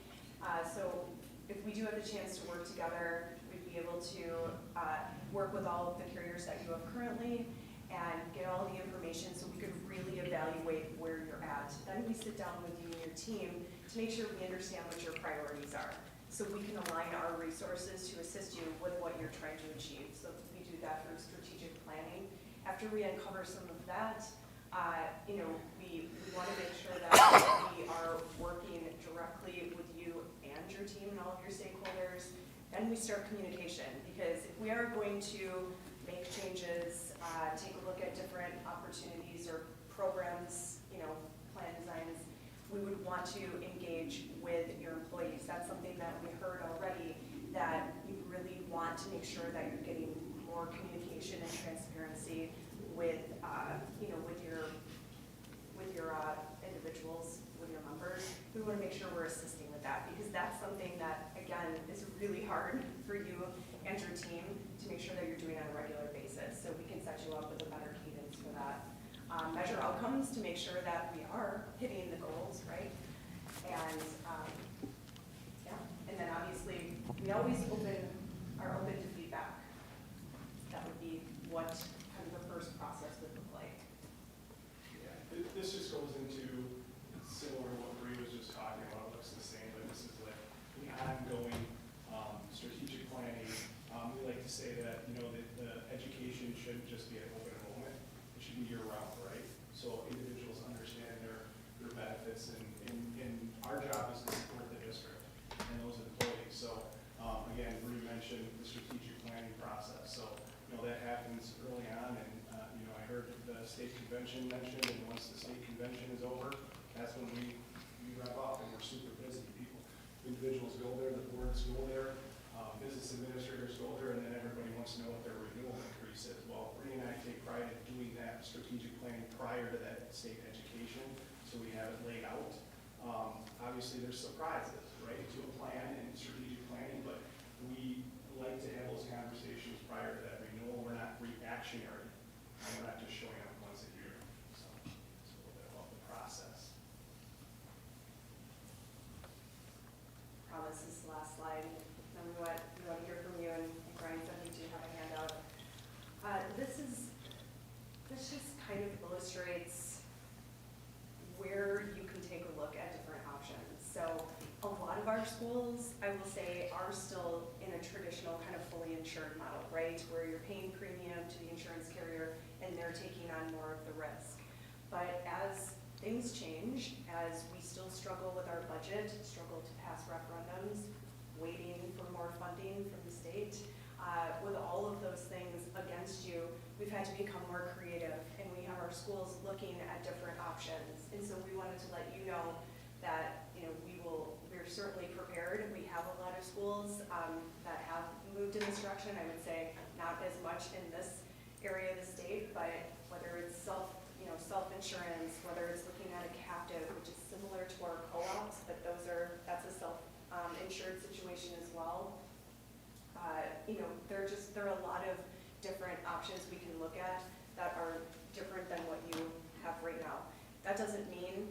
So if we do have the chance to work together, we'd be able to work with all of the carriers that you have currently and get all the information so we could really evaluate where you're at. Then we sit down with you and your team to make sure we understand what your priorities are, so we can align our resources to assist you with what you're trying to achieve. So we do that through strategic planning. After we uncover some of that, we want to make sure that we are working directly with you and your team and all of your stakeholders. Then we start communication, because if we are going to make changes, take a look at different opportunities or programs, plan designs, we would want to engage with your employees. That's something that we heard already, that you really want to make sure that you're getting more communication and transparency with, with your individuals, with your members. We want to make sure we're assisting with that, because that's something that, again, is really hard for you and your team to make sure that you're doing on a regular basis. So we can set you up with a better cadence for that. Measure outcomes to make sure that we are hitting the goals, right? And and then obviously we always are open to feedback. That would be what kind of planning, we like to say that, the education shouldn't just be at open enrollment, it should be year-round, right? So individuals understand their benefits, and our job is to support the district and those employees. So, again, Bree mentioned the strategic planning process, so, that happens early on, and, I heard the state convention mentioned, and once the state convention is over, that's when we rev up, and we're super busy. Individuals go there, the boards go there, business administrators go there, and then everybody wants to know what their renewal increase is. Well, Bree and I take pride in doing that strategic planning prior to that state education, so we have it laid out. Obviously, there's surprises, right, to a plan and strategic planning, but we like to have those conversations prior to that renewal. We're not reactionary, and we're not just showing up once a year. So it's a little bit about the process. Promise this is the last slide. Then we want to hear from you, and Brian said we do have a handout. This just kind of illustrates where you can take a look at different options. So a lot of our schools, I will say, are still in a traditional kind of fully insured model, right? Where you're paying premium to the insurance carrier and they're taking on more of the risk. But as things change, as we still struggle with our budget, struggle to pass referendums, waiting for more funding from the state, with all of those things against you, we've had to become more creative, and we have our schools looking at different options. And so we wanted to let you know that, we're certainly prepared. We have a lot of schools that have moved in this direction. I would say not as much in this area of the state, but whether it's self-insurance, whether it's looking at a captive, which is similar to our co-ops, but that's a self-insured situation as well. There are a lot of different options we can look at that are different than what you have right now. That doesn't mean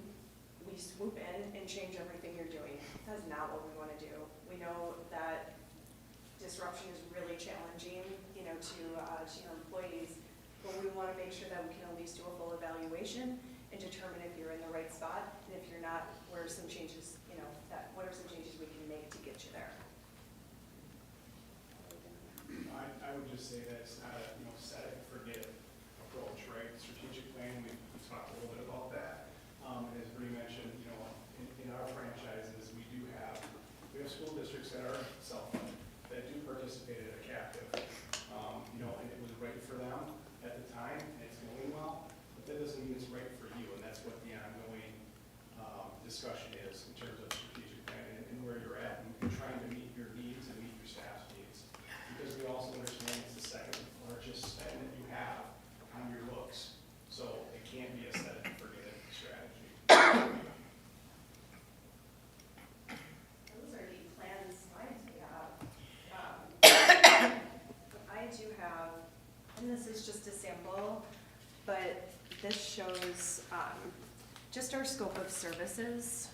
we swoop in and change everything you're doing. That's not what we want to do. We know that disruption is really challenging, to your employees, but we want to make sure that we can at least do a full evaluation and determine if you're in the right spot, and if you're not, what are some changes, what are some changes we can make to get you there? I would just say that it's not a, set it and forget it approach, right? Strategic planning, we talked a little bit about that. As Bree mentioned, in our franchises, we have school districts that are self-funded, that do participate at a captive. And it was right for them at the time, and it's going well, but that doesn't mean it's right for you, and that's what the ongoing discussion is in terms of strategic planning and where you're at, and trying to meet your needs and meet your staff's needs. Because we also understand it's the second largest spend that you have on your books, so it can't be a set it and forget it strategy. Those are the planned slides we have. I do have, and this is just a sample, but this shows just our scope of services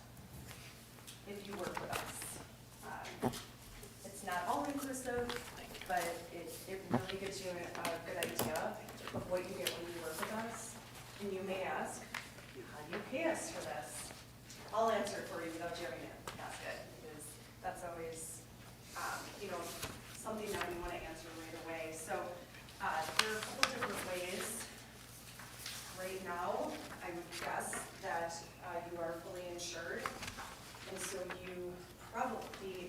if you work with us. It's not all inclusive, but it really gives you a good idea of what you get when you work with us. And you may ask, how do you pay us for this? I'll answer it for you without you having to ask it, because that's always, something that we want to answer right away. So there are a couple different ways. Right now, I would guess that you are fully insured, and so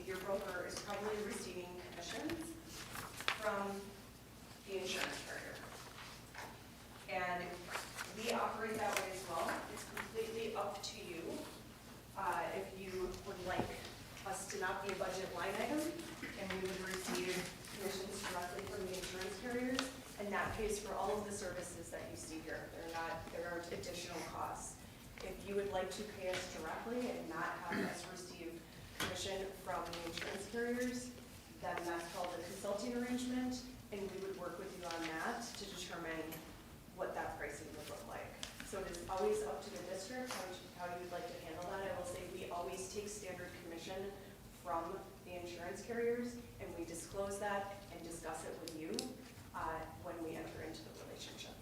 your broker is probably receiving commissions from the insurance carrier. And we operate that way as well. It's completely up to you if you would like us to not be a budget line item, and we would receive commissions directly from the insurance carriers, and that pays for all of the services that you see here. There aren't additional costs. If you would like to pay us directly and not have us receive commission from the insurance carriers, then that's called a consulting arrangement, and we would work with you on that to determine what that pricing would look like. So it is always up to the district how you would like to handle that. I will say we always take standard commission from the insurance carriers, and we disclose that and discuss it with you when we enter into the relationship.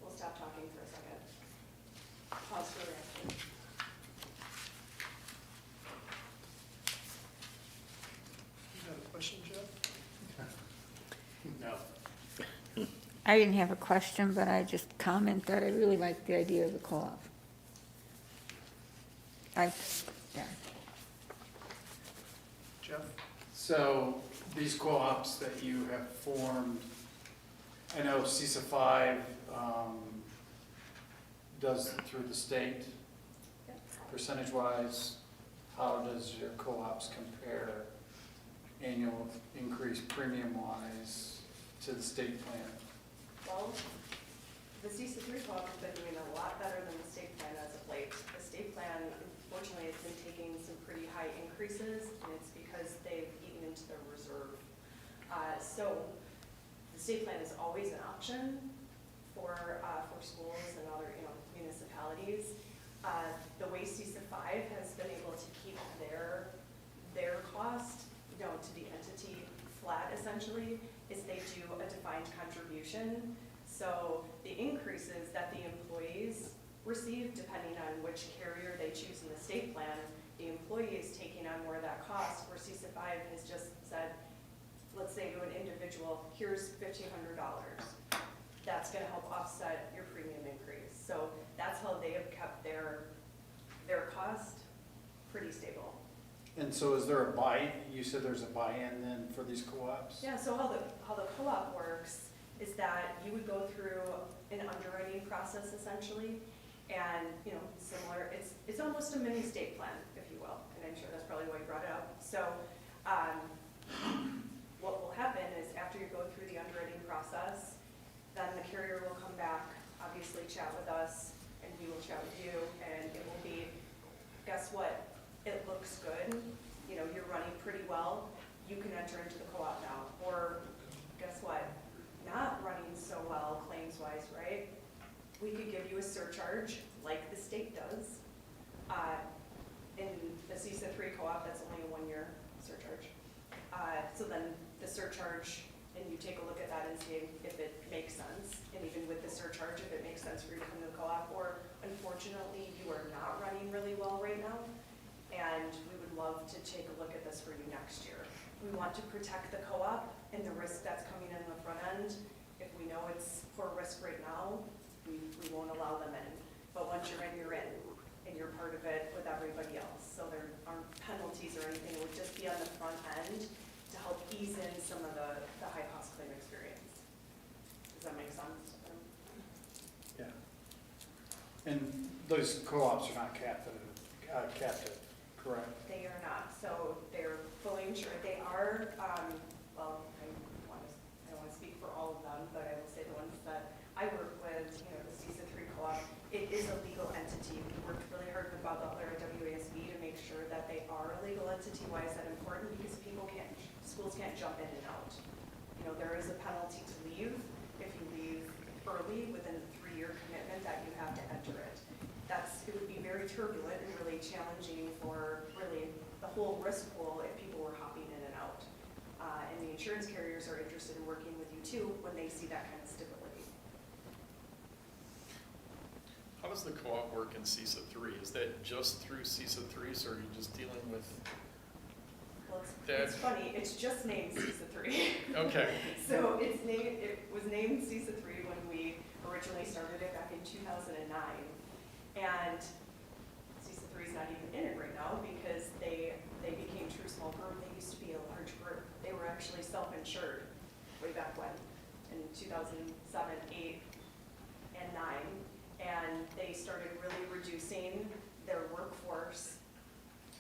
We'll stop talking for a second. Pause for reaction. I didn't have a question, but I just comment that I really like the idea of the co-op. Yeah. Jeff? So these co-ops that you have formed, I know CISA 5 does it through the state. Percentage-wise, how does your co-ops compare annual increase premium-wise to the state plan? Well, the CISA 3 co-op has been doing a lot better than the state plan as of late. The state plan, unfortunately, has been taking some pretty high increases, and it's because they've eaten into their reserve. So the state plan is always an option for schools and other, municipalities. The way CISA 5 has been able to keep their cost, to the entity flat essentially, is they do a defined contribution. So the increases that the employees receive, depending on which carrier they choose in the state plan, the employee is taking on more of that cost, where CISA 5 has just said, let's say to an individual, here's $1,500. That's gonna help offset your premium increase. So that's how they have kept their cost pretty stable. And so is there a buy, you said there's a buy-in then for these co-ops? Yeah, so how the co-op works is that you would go through an underwriting process essentially, and similar, it's almost a mini state plan, if you will, and I'm sure that's probably why you brought it up. So what will happen is after you go through the underwriting process, then the carrier will come back, obviously chat with us, and we will chat with you, and it will be, guess what? It looks good, you're running pretty well, you can enter into the co-op now. Or guess what? Not running so well claims-wise, right? We could give you a surcharge like the state does. In the CISA 3 co-op, that's only a 1-year surcharge. So then the surcharge, and you take a look at that and see if it makes sense. And even with the surcharge, if it makes sense for you to come to the co-op, or unfortunately you are not running really well right now, and we would love to take a look at this for you next year. We want to protect the co-op and the risk that's coming in the front end. If we know it's poor risk right now, we won't allow them in. But once you're in, and you're part of it with everybody else. So there aren't penalties or anything, it would just be on the front end to help ease in some of the high cost claim experience. Does that make sense? Yeah. And those co-ops are not captive, correct? They are not, so they're fully insured. They are, well, I don't want to speak for all of them, but I will say the ones that I work with, the CISA 3 co-op, it is a legal entity. We worked really hard with Bob Butler at WASB to make sure that they are a legal entity. Why is that important? Because schools can't jump in and out. There is a penalty to leave if you leave early within a 3-year commitment that you have to enter it. It would be very turbulent and really challenging for really the whole risk pool if people were hopping in and out. And the insurance carriers are interested in working with you too when they see that kind of stability. How does the co-op work in CISA 3? Is that just through CISA 3, so are you just dealing with? Well, it's funny, it's just named CISA 3. Okay. So it was named CISA 3 when we originally started it back in 2009. And CISA 3 is not even in it right now because they became true small group. They used to be a large group. They were actually self-insured way back when, in 2007, 8, and 9. And they started really reducing their workforce,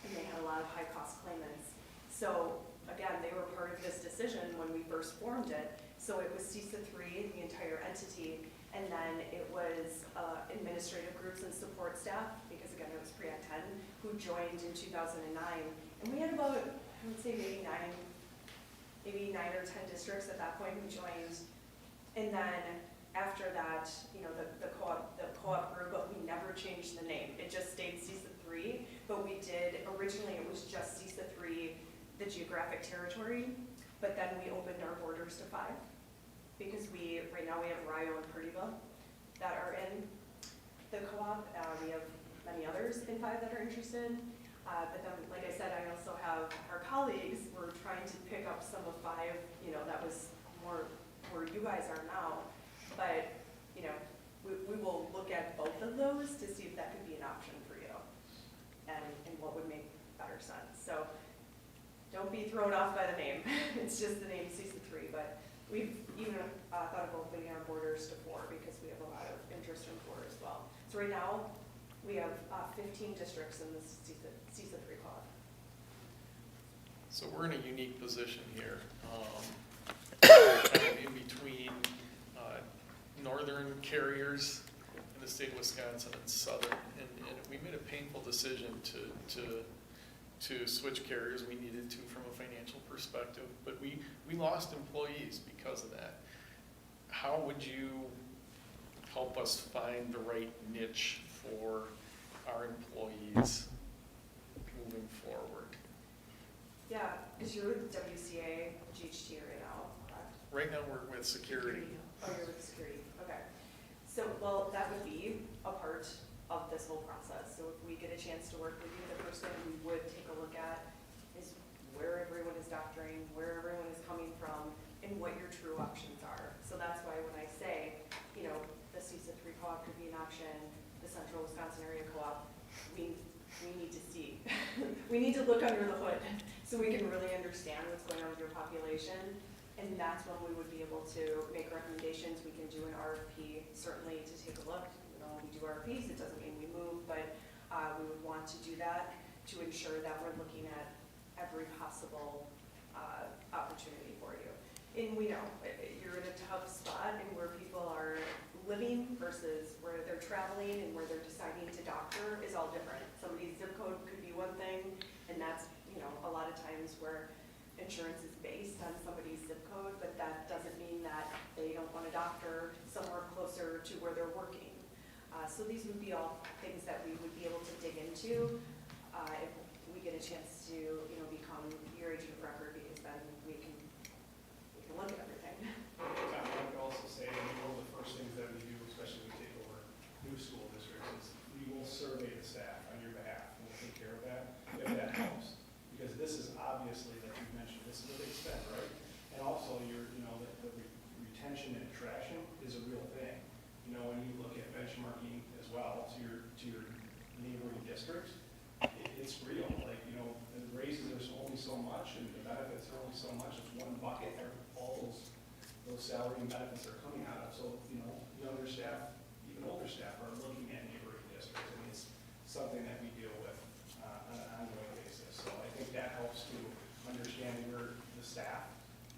and they had a lot of high-cost claimants. So again, they were part of this decision when we first formed it. So it was CISA 3, the entire entity, and then it was administrative groups and support staff, because again, it was pre-Act 10, who joined in 2009. And we had about, I would say maybe nine or 10 districts at that point who joined. And then after that, the co-op grew, but we never changed the name. It just stayed CISA 3, but we did, originally it was just CISA 3, the geographic territory, but then we opened our borders to 5. Because right now we have Rio and Purdyville that are in the co-op. We have many others in 5 that are interested. But then, like I said, I also have our colleagues. We're trying to pick up some of 5, that was more where you guys are now. But, you know, we will look at both of those to see if that could be an option for you and what would make better sense. So don't be thrown off by the name. It's just the name CC3, but we've even thought of opening our borders to 4 because we have a lot of interest in 4 as well. So right now, we have 15 districts in the CC3 club. So we're in a unique position here, kind of in between northern carriers in the state of Wisconsin and southern, and we made a painful decision to switch carriers. We needed to from a financial perspective, but we lost employees because of that. How would you help us find the right niche for our employees moving forward? Yeah, because you're with WCA, GHT right now, correct? Right now, we're with security. Oh, you're with security, okay. So, well, that would be a part of this whole process. So if we get a chance to work with you, the first thing we would take a look at is where everyone is doctoring, where everyone is coming from, and what your true options are. So that's why when I say, you know, the CISA 3 co-op could be an option, the Central Wisconsin Area Co-op, we need to see. We need to look under the hood so we can really understand what's going on with your population. And that's when we would be able to make recommendations. We can do an RFP, certainly to take a look. You know, when we do RFPs, it doesn't mean we move, but we would want to do that to ensure that we're looking at every possible opportunity for you. And we know you're in a tough spot and where people are living versus where they're traveling and where they're deciding to doctor is all different. Somebody's zip code could be one thing, and that's, you know, a lot of times where insurance is based on somebody's zip code, but that doesn't mean that they don't want a doctor somewhere closer to where they're working. So these would be all things that we would be able to dig into if we get a chance to, you know, become your agent of record, because then we can look at everything. I would also say, one of the first things that we do, especially when we take over new school districts, is we will survey the staff on your behalf. We'll take care of that, if that helps. Because this is obviously, like you mentioned, this is a big spend, right? And also, the retention and attraction is a real thing. You know, when you look at benchmarking as well to your neighboring districts, it's real. Like, you know, the raises are only so much, and the benefits are only so much. It's one bucket where all those salary and benefits are coming out of. So, you know, younger staff, even older staff are looking at neighboring districts, and it's something that we deal with on an ongoing basis. So I think that helps to understand where the staff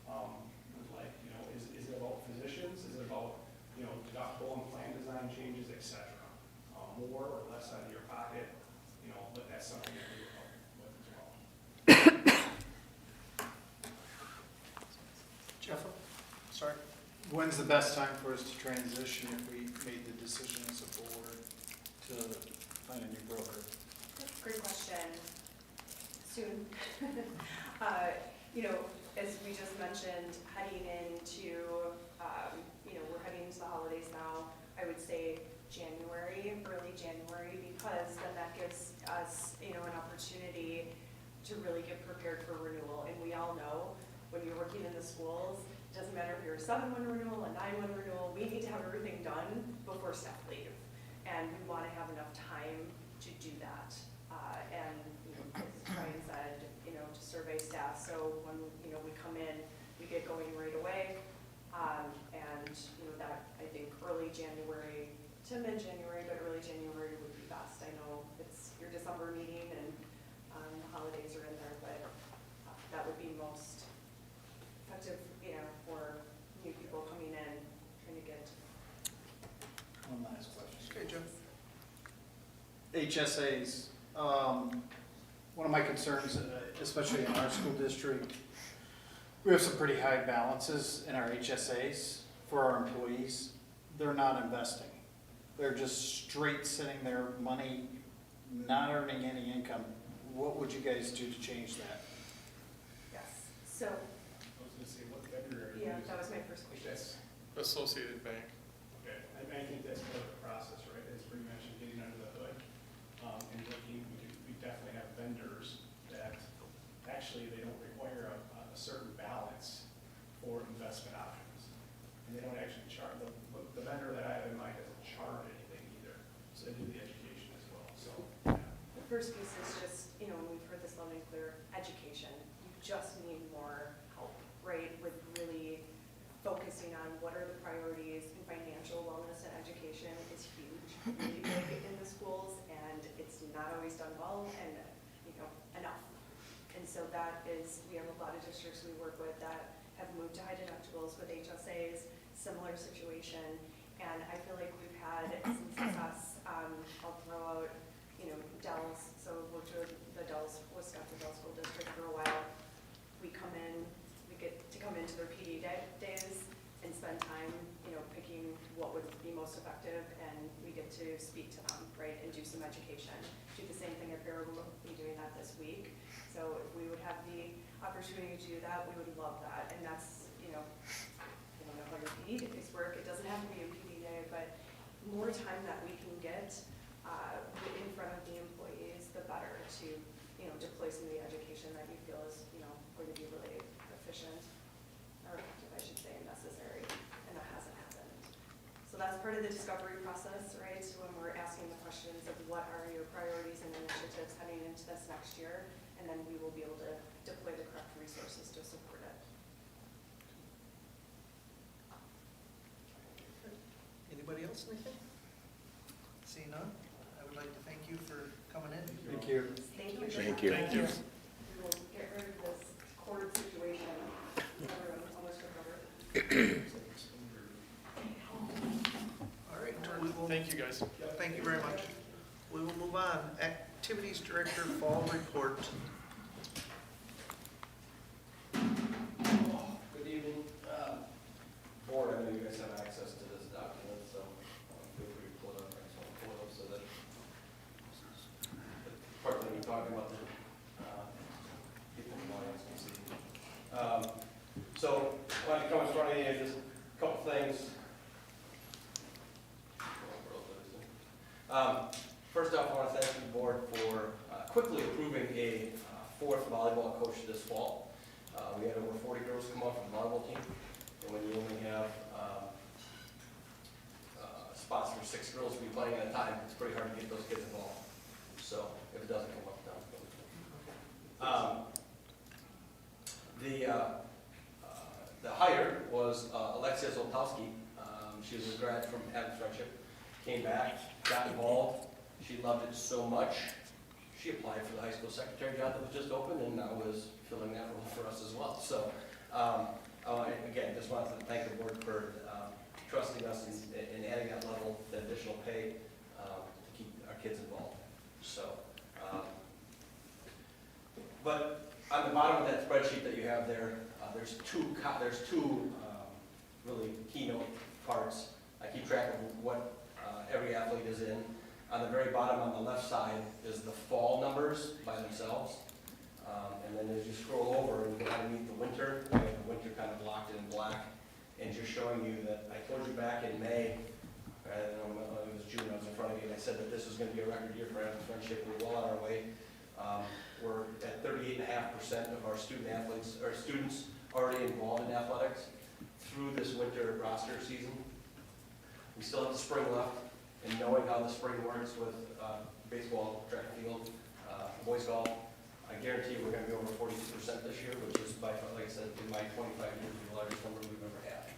would like, you know, is it about physicians? Is it about, you know, deductible and plan design changes, et cetera? More or less out of your pocket, you know, but that's something that we would help with as well. Jeff, sorry. When's the best time for us to transition if we made the decision as a board to find a new broker? That's a great question. Soon. You know, as we just mentioned, heading into, you know, we're heading into the holidays now. I would say January, early January, because then that gives us, you know, an opportunity to really get prepared for renewal. And we all know when you're working in the schools, it doesn't matter if you're a 7-1 renewal, a 9-1 renewal, we need to have everything done before staff leave. And we want to have enough time to do that. And, you know, as Brian said, you know, to survey staff. So when, you know, we come in, we get going right away. And, you know, that, I think, early January to mid-January, but early January would be best. I know it's your December meeting and the holidays are in there, but that would be most effective, you know, for new people coming in, trying to get. One last question. Okay, Jim. HSAs. One of my concerns, especially in our school district, we have some pretty high balances in our HSAs for our employees. They're not investing. They're just straight sitting there, money, not earning any income. What would you guys do to change that? Yes. So, I was going to say, what February? yeah, that was my first question. That's, Associated Bank. okay, I think that's part of the process, right? As Bree mentioned, getting under the hood and looking, we definitely have vendors that actually they don't require a certain balance for investment options. And they don't actually charge, the first piece is just, you know, and we've heard this loud and clear, education. You just need more help, right, with really focusing on what are the priorities, and financial wellness and education is huge, really big in the schools, and it's not always done well and, you know, enough. And so that is, we have a lot of districts we work with that have moved to high deductibles with HSAs, similar situation. And I feel like we've had some success. I'll throw out, you know, Dells. So I've worked with the Dells, Wisconsin Dells School District for a while. We get to come into their PD days and spend time, you know, picking what would be most effective, and we get to speak to them, right, and do some education. Do the same thing at Bear, we'll be doing that this week. So if we would have the opportunity to do that, we would love that. And that's, you know, I don't know how your PD days work. It doesn't have to be a PD day, but more time that we can get in front of the employees, the better to, you know, deploy some of the education that you feel is, you know, going to be really efficient, or effective, I should say, and necessary, and that hasn't happened. So that's part of the discovery process, right? So when we're asking the questions of what are your priorities and initiatives heading into this next year, and then we will be able to deploy the correct resources to support it. Anybody else, anything? Seeing none, I would like to thank you for coming in. Thank you. Thank you. Thank you. Thank you. We will get rid of this court situation. Everyone almost recovered. All right, we will, Thank you, guys. thank you very much. We will move on. Activities Director Fall Report. Good evening. Board, I know you guys have access to this document, so feel free to pull it up. I just want to pull it up so that the part that we're talking about, the people in the audience can see. So I wanted to come in front of you and just a couple things. First off, I want to thank the board for quickly approving a fourth volleyball coach this fall. We had over 40 girls come off the volleyball team, and when you only have spots for 6 girls to be playing at a time, it's pretty hard to get those kids involved. So if it doesn't come up, the hire was Alexia Zoltowski. She was a grad from Adams Friendship, came back, got involved. She loved it so much, she applied for the high school secretary job that was just opened, and now is filling that role for us as well. So, again, just wanted to thank the board for trusting us in adding that level, that additional pay to keep our kids involved. So, but on the bottom of that spreadsheet that you have there, there's two really keynote parts. I keep track of what every athlete is in. On the very bottom on the left side is the fall numbers by themselves. And then as you scroll over and go underneath the winter, we have the winter kind of blocked in black, and just showing you that I told you back in May, I don't know, it was June, I was in front of you, and I said that this was going to be a record year for Adams Friendship. We're well on our way. We're at 38.5% of our student athletes, or students already involved in athletics through this winter roster season. We still have the spring left, and knowing how the spring works with baseball, track and field, boys golf, I guarantee we're going to be over 42% this year, which is, by, like I said, in my 25 years, the largest number we've ever had.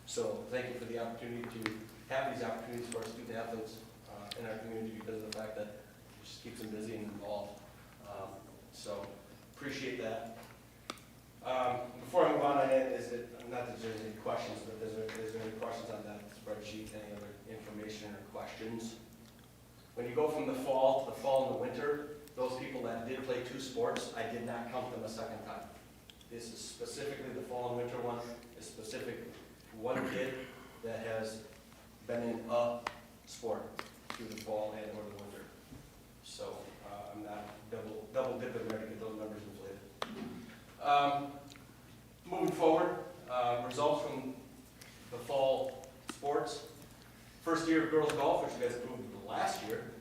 So thank you for the opportunity to have these opportunities for our student athletes in our community, because of the fact that it just keeps them busy and involved. So appreciate that. Before I move on, not that there's any questions, but is there any questions on that spreadsheet, any other information or questions? When you go from the fall and the winter, those people that did play 2 sports, I did not count them a second time. This is specifically the fall and winter one, is specific to one kid that has been in a sport through the fall and or the winter. So I'm not double dipping there to get those numbers inflated. Moving forward, results from the fall sports. First year of girls golf, which you guys approved last year,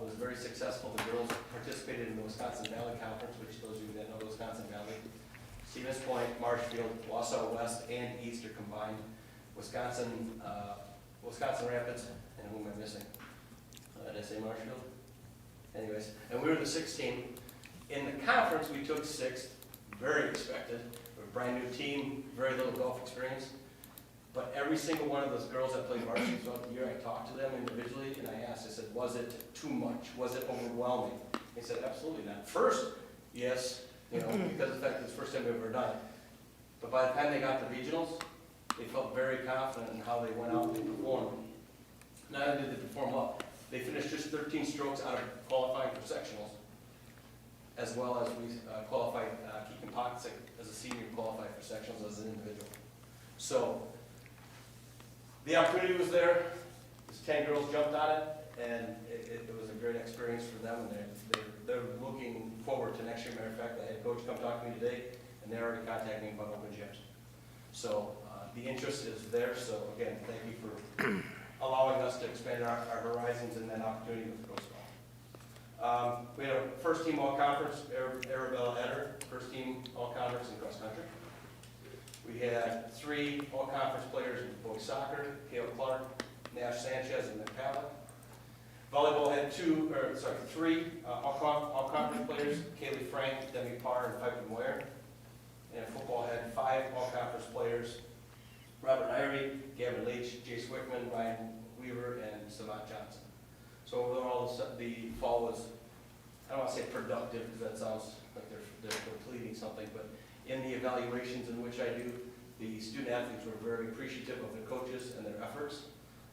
was very successful. The girls participated in the Wisconsin Valley Conference, which those of you that know the Wisconsin Valley, Stevens Point, Marshfield, Wausau West, and East are combined. Wisconsin Rapids, and who am I missing? Did I say Marshfield? Anyways, and we were the 6th team. In the conference, we took 6th, very expected. We're a brand new team, very little golf experience. But every single one of those girls that played varsity throughout the year, I talked to them individually, and I asked, I said, was it too much? Was it overwhelming? They said, absolutely not. First, yes, because of the fact that it's the first time we've ever done it. But by the time they got to regionals, they felt very confident in how they went out and they performed. Not only did they perform well, they finished just 13 strokes out of qualifying for sectionals, as well as we qualified, Keegan Poxic as a senior qualified for sectionals as an individual. So the opportunity was there. These 10 girls jumped on it, and it was a great experience for them, and they're looking forward to next year. Matter of fact, the head coach come talk to me today, and they're already contacting me about open gyms. So the interest is there. So again, thank you for allowing us to expand our horizons and that opportunity with girls golf. We had a first team all conference, Arabella Eder, first team all conference in cross country. We had 3 all conference players in boys soccer, Kale Clark, Nash Sanchez, and McPallet. Volleyball had 3 all conference players, Kaylee Frank, Demi Parr, and Piper Moyer. And football had 5 all conference players, Robert Irie, Gavin Leach, Jace Wickman, Ryan Weaver, and Savant Johnson. So overall, the fall was, I don't want to say productive, because that sounds like they're completing something, but in the evaluations in which I do, the student athletes were very appreciative of their coaches and their efforts,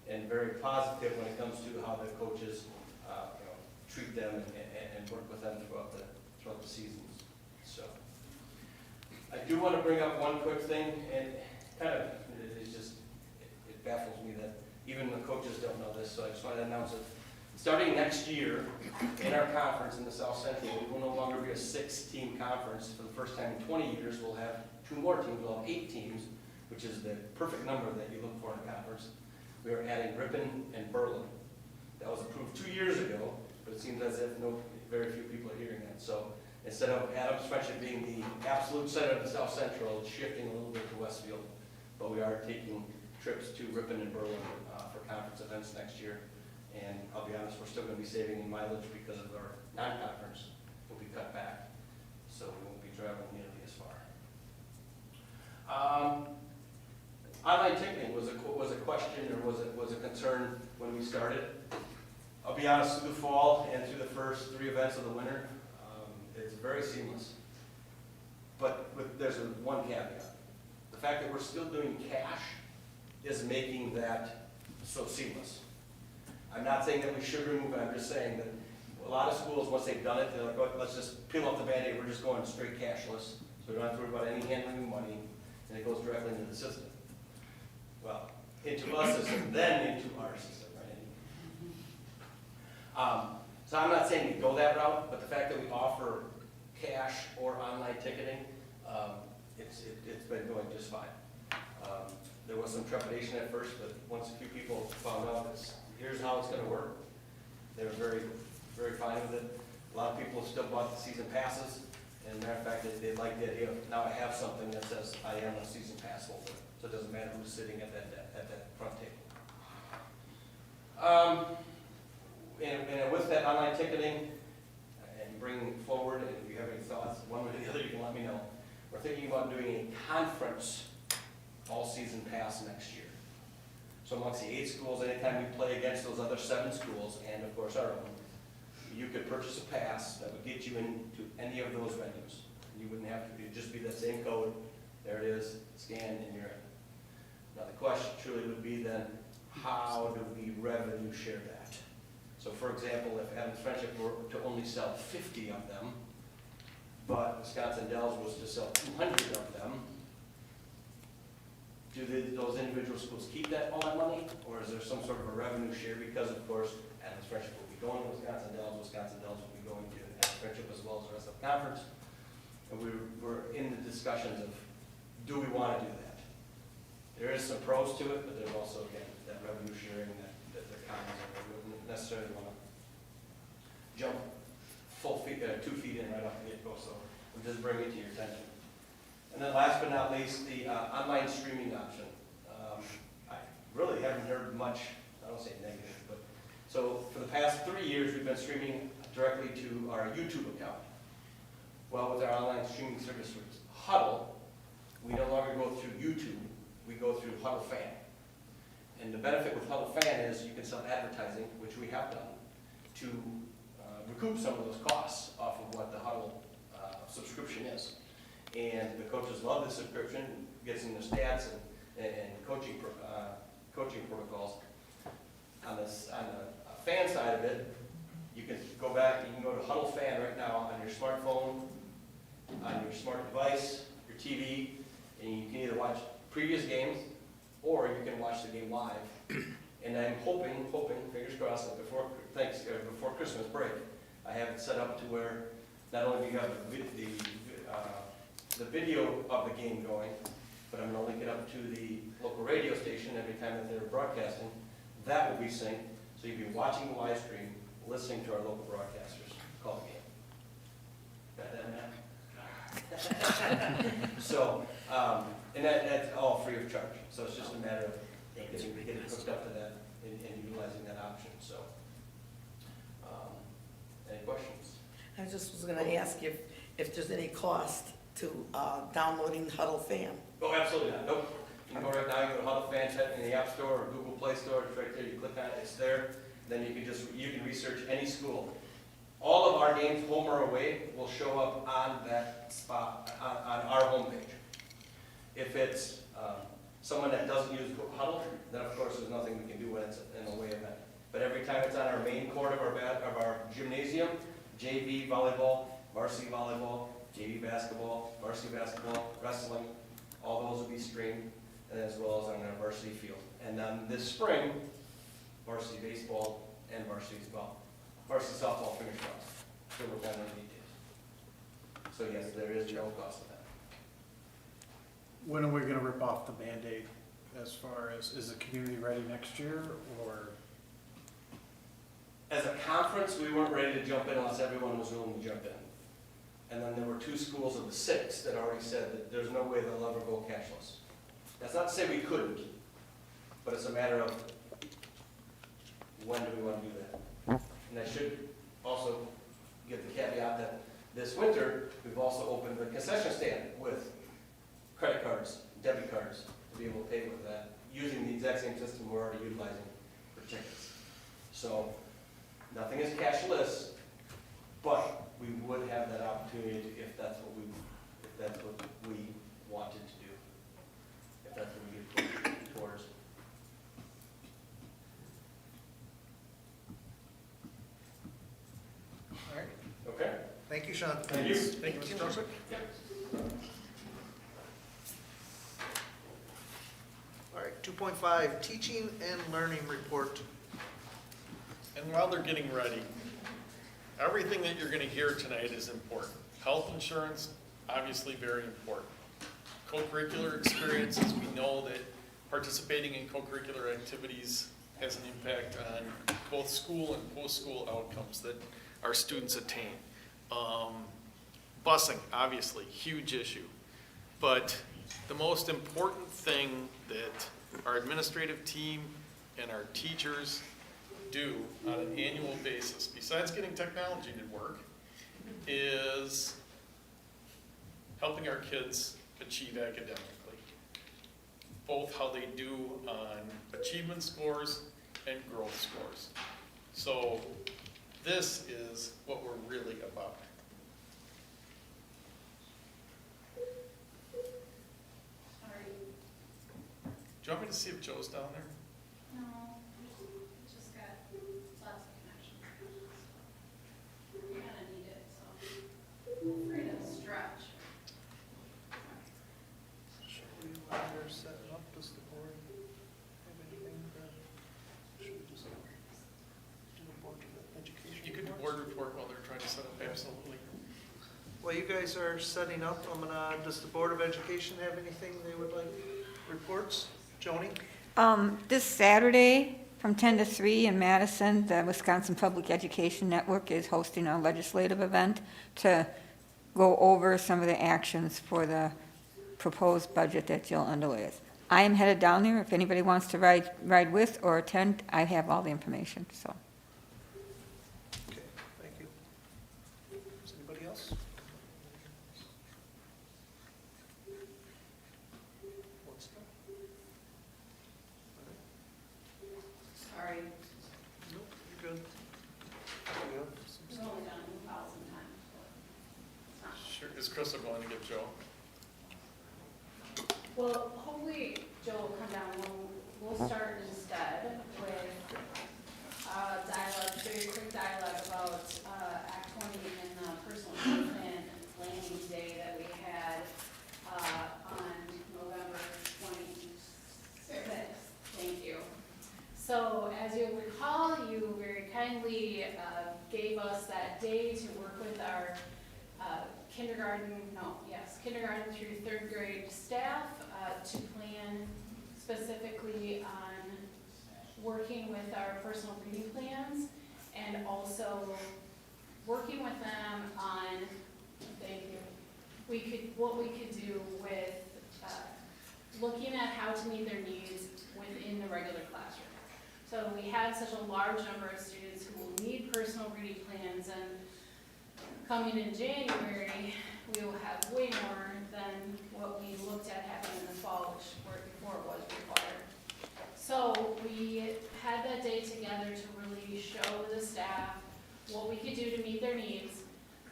and very positive when it comes to how the coaches treat them and work with them throughout the seasons. So I do want to bring up one quick thing, and kind of it baffles me that even the coaches don't know this, so I just want to announce it. Starting next year, in our conference in the South Central, we will no longer be a 6-team conference. For the first time in 20 years, we'll have 2 more teams. We'll have 8 teams, which is the perfect number that you look for in a conference. We are adding Ripon and Berlin. That was approved 2 years ago, but it seems as if very few people are hearing that. So instead of Adams Friendship being the absolute center of the South Central, it's shifting a little bit to Westfield. But we are taking trips to Ripon and Berlin for conference events next year. And I'll be honest, we're still going to be saving in mileage because of our non-conference will be cut back. So we won't be traveling nearly as far. Online ticketing was a question, or was a concern when we started. I'll be honest, through the fall and through the first 3 events of the winter, it's very seamless. But there's one caveat. The fact that we're still doing cash is making that so seamless. I'm not saying that we should remove it, I'm just saying that a lot of schools, once they've done it, they're like, oh, let's just peel off the Band-Aid, we're just going straight cashless, so we don't have to worry about any handling of money, and it goes directly into the system. Well, into our system, then into our system, right? So I'm not saying we go that route, but the fact that we offer cash or online ticketing, it's been going just fine. There was some trepidation at first, but once a few people found out here's how it's going to work, they were very, very fine with it. A lot of people still bought the season passes, and matter of fact, they like the idea of now I have something that says I am a season pass holder, so it doesn't matter who's sitting at that front table. And with that online ticketing and bringing forward, and if you have any thoughts, one way or the other, you can let me know. We're thinking about doing a conference all-season pass next year. So amongst the 8 schools, anytime we play against those other 7 schools, and of course our own, you could purchase a pass that would get you into any of those venues. You wouldn't have to it'd just be that same code. There it is, scan, and you're in. Now the question truly would be then, how do we revenue share that? So for example, if Adams Friendship were to only sell 50 of them, but Wisconsin Dells was to sell 200 of them, do those individual schools keep all that money, or is there some sort of a revenue share? Because of course, Adams Friendship will be going to Wisconsin Dells will be going to Adams Friendship as well as the rest of the conference. And we're in the discussions of, do we want to do that? There is some pros to it, but there's also, again, that revenue sharing that they're common, that we wouldn't necessarily want to jump 2 feet in right off the get-go, so I'm just bringing it to your attention. And then last but not least, the online streaming option. I really haven't heard much, I don't say negative, but so for the past 3 years we've been streaming directly to our YouTube account. Well, with our online streaming service Huddle, we no longer go through YouTube, we go through Huddle Fan. And the benefit with Huddle Fan is you can sell advertising, which we have done, to recoup some of those costs off of what the Huddle subscription is. And the coaches love the subscription, gets them their stats and coaching protocols. On the fan side of it, you can go back, you can go to Huddle Fan right now on your smartphone, on your smart device, your TV, and you can either watch previous games or you can watch the game live. And I'm hoping, fingers crossed, that before Christmas break, I have it set up to where not only do you have the video of the game going, but I'm going to link it up to the local radio station every time that they're broadcasting. That will be synced, so you'll be watching the live stream, listening to our local broadcasters call the game. Got that, Matt? So, and that's all free of charge. So it's just a matter of getting hooked up to that and utilizing that option. So, any questions? I just was gonna ask if there's any cost to downloading Huddle Fan. Oh, absolutely not. Nope. You can go right now, you go to Huddle Fan, type in the App Store or Google Play Store, it's right there, you click on it, it's there. Then you can research any school. All of our games, home or away, will show up on that spot, on our homepage. If it's someone that doesn't use Huddle, then of course there's nothing we can do when it's an away event. But every time it's on our main court of our gymnasium, JV volleyball, varsity volleyball, JV basketball, varsity basketball, wrestling, all those will be streamed, and as well as on our varsity field. And then this spring, varsity baseball and varsity softball, fingers crossed. So we're done in details. So yes, there is no cost of that. When are we gonna rip off the Band-Aid as far as, is the community ready next year, or? As a conference, we weren't ready to jump in unless everyone was willing to jump in. And then there were 2 schools of the 6 that already said that there's no way they'll ever go cashless. That's not to say we couldn't, but it's a matter of when do we want to do that. And I should also give the caveat that this winter, we've also opened the concession stand with credit cards, debit cards, to be able to pay with that, using the exact same system we're already utilizing for tickets. So nothing is cashless, but we would have that opportunity if that's what we wanted to do, if that's what we get towards. All right, Okay. thank you, Sean. Thank you. Thank you, Mr. Joseph. All right, 2.5, teaching and learning report. And while they're getting ready, everything that you're going to hear tonight is important. Health insurance, obviously very important. Co-curricular experiences, we know that participating in co-curricular activities has an impact on both school and post-school outcomes that our students attain. Busing, obviously, huge issue. But the most important thing that our administrative team and our teachers do on an annual basis, besides getting technology to work, is helping our kids achieve academically. Both how they do on achievement scores and growth scores. So this is what we're really about. Do you want me to see if Joe's down there? No, just got lots of connections. You're gonna need it, so feel free to stretch. While they're setting up, does the board have anything should we just do the board education? You could do board report while they're trying to set up, absolutely. While you guys are setting up, does the Board of Education have anything they would like reports? Joni? This Saturday, from 10 to 3 in Madison, the Wisconsin Public Education Network is hosting a legislative event to go over some of the actions for the proposed budget that Jill Underlay is. I am headed down there. If anybody wants to ride with or attend, I have all the information, so. Okay, thank you. else? What's that? Sorry, Nope, you're good. There we go. we've only done it 1,000 times. It's not Sure, is Crystal going to get Joe? Well, hopefully Joe will come down, we'll start instead with dialogue, very quick dialogue about Act 20 and the personal plan planning day that we had on November 26th. Thank you. So as you'll recall, you very kindly gave us that day to work with our kindergarten through third grade staff to plan specifically on working with our personal reading plans and also working with them on, thank you, what we could do with looking at how to meet their needs within the regular classroom. So we have such a large number of students who will need personal reading plans, and coming in January, we will have way more than what we looked at having in the fall, which were before it was required. So we had that day together to really show the staff what we could do to meet their needs,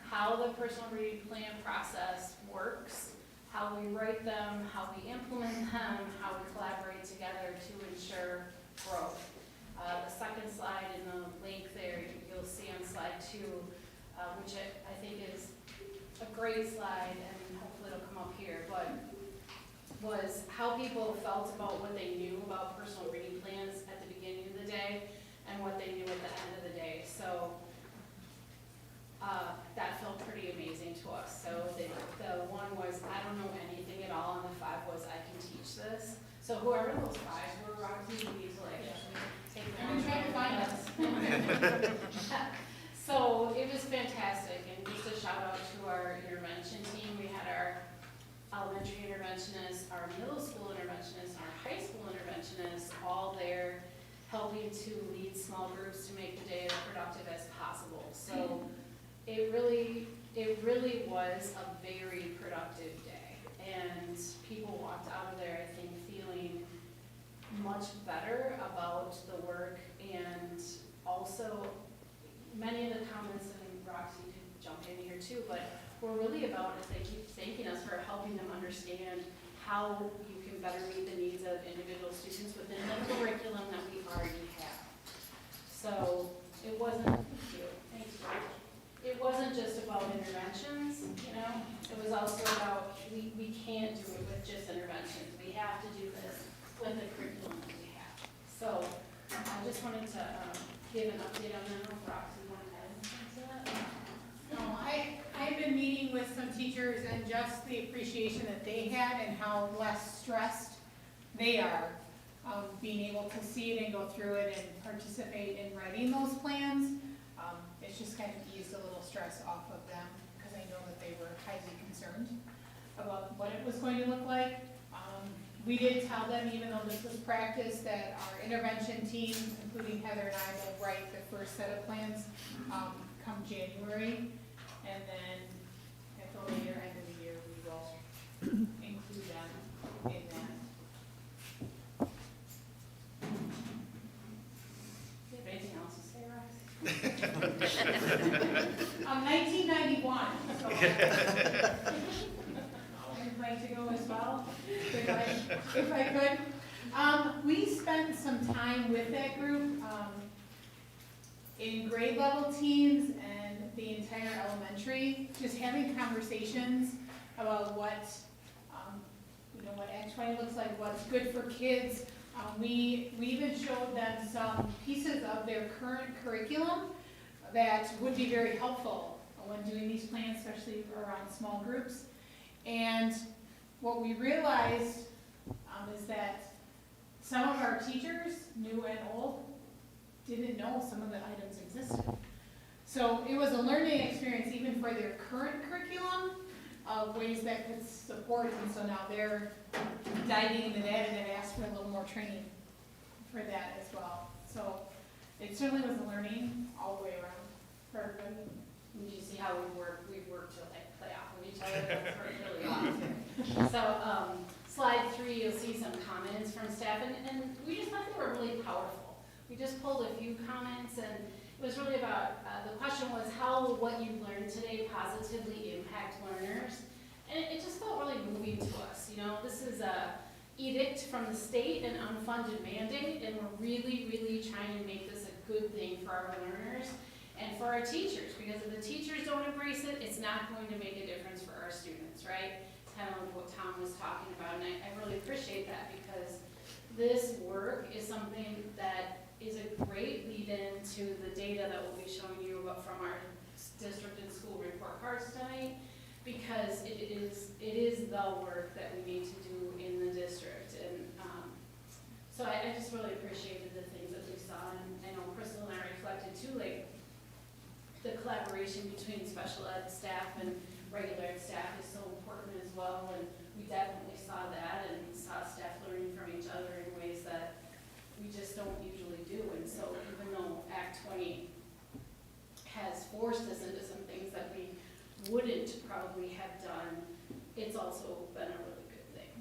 how the personal reading plan process works, how we write them, how we implement them, how we collaborate together to ensure growth. The second slide in the link there, you'll see on slide 2, which I think is a great slide, and hopefully it'll come up here, but was how people felt about what they knew about personal reading plans at the beginning of the day and what they knew at the end of the day. So that felt pretty amazing to us. So the one was, I don't know anything at all, and the 5 was, I can teach this. So whoever those 5s were, Roxy, we need to like take them and try to find us. So it was fantastic, and just a shout out to our intervention team. We had our elementary interventionists, our middle school interventionists, our high school interventionists, all there helping to lead small groups to make the day as productive as possible. So it really was a very productive day, and people walked out of there, I think, feeling much better about the work, and also many of the comments, and Roxy could jump in here too, but were really about, as they keep thanking us for helping them understand how you can better meet the needs of individual students within the curriculum that we already have. So it wasn't, thanks, it wasn't just about interventions, you know, it was also about, we can't do it with just interventions. We have to do this with the curriculum that we have. So I just wanted to give an update on that. Roxy, you want to add anything to that? No, I've been meeting with some teachers and just the appreciation that they had and how less stressed they are being able to see it and go through it and participate in writing those plans. It's just kind of eased a little stress off of them because I know that they were highly concerned about what it was going to look like. We did tell them, even though this was practice, that our intervention team, including Heather and I, will write the first set of plans come January, and then at the later end of the year, we will include them in that. Do you have anything else to say, Roxy? 1991, so I'd like to go as well, if I could. We spent some time with that group in grade level teams and the entire elementary, just having conversations about what, what Act 20 looks like, what's good for kids. We even showed them some pieces of their current curriculum that would be very helpful when doing these plans, especially around small groups. And what we realized is that some of our teachers, new and old, didn't know some of the items existed. So it was a learning experience even for their current curriculum of ways that could support, and so now they're diving into that and have asked for a little more training for that as well. So it certainly was a learning all the way around for everybody. And you see how we've worked to like play off of each other, that's where it really was. So, slide 3, you'll see some comments from staff, and we just thought they were really powerful. We just pulled a few comments, and it was really about, the question was, how will what you learned today positively impact learners? And it just felt really moving to us. You know, this is a edict from the state, an unfunded mandate, and we're really, really trying to make this a good thing for our learners and for our teachers, because if the teachers don't embrace it, it's not going to make a difference for our students, right? It's kind of like what Tom was talking about, and I really appreciate that, because this work is something that is a great lead-in to the data that we'll be showing you about from our district and school report cards tonight, because it is the work that we need to do in the district. And so I just really appreciated the things that we saw, and I know Crystal and I reflected too, like the collaboration between special ed staff and regular ed staff is so important as well, and we definitely saw that and saw staff learning from each other in ways that we just don't usually do. And so even though Act 20 has forced us into some things that we wouldn't probably have done, it's also been a really good thing.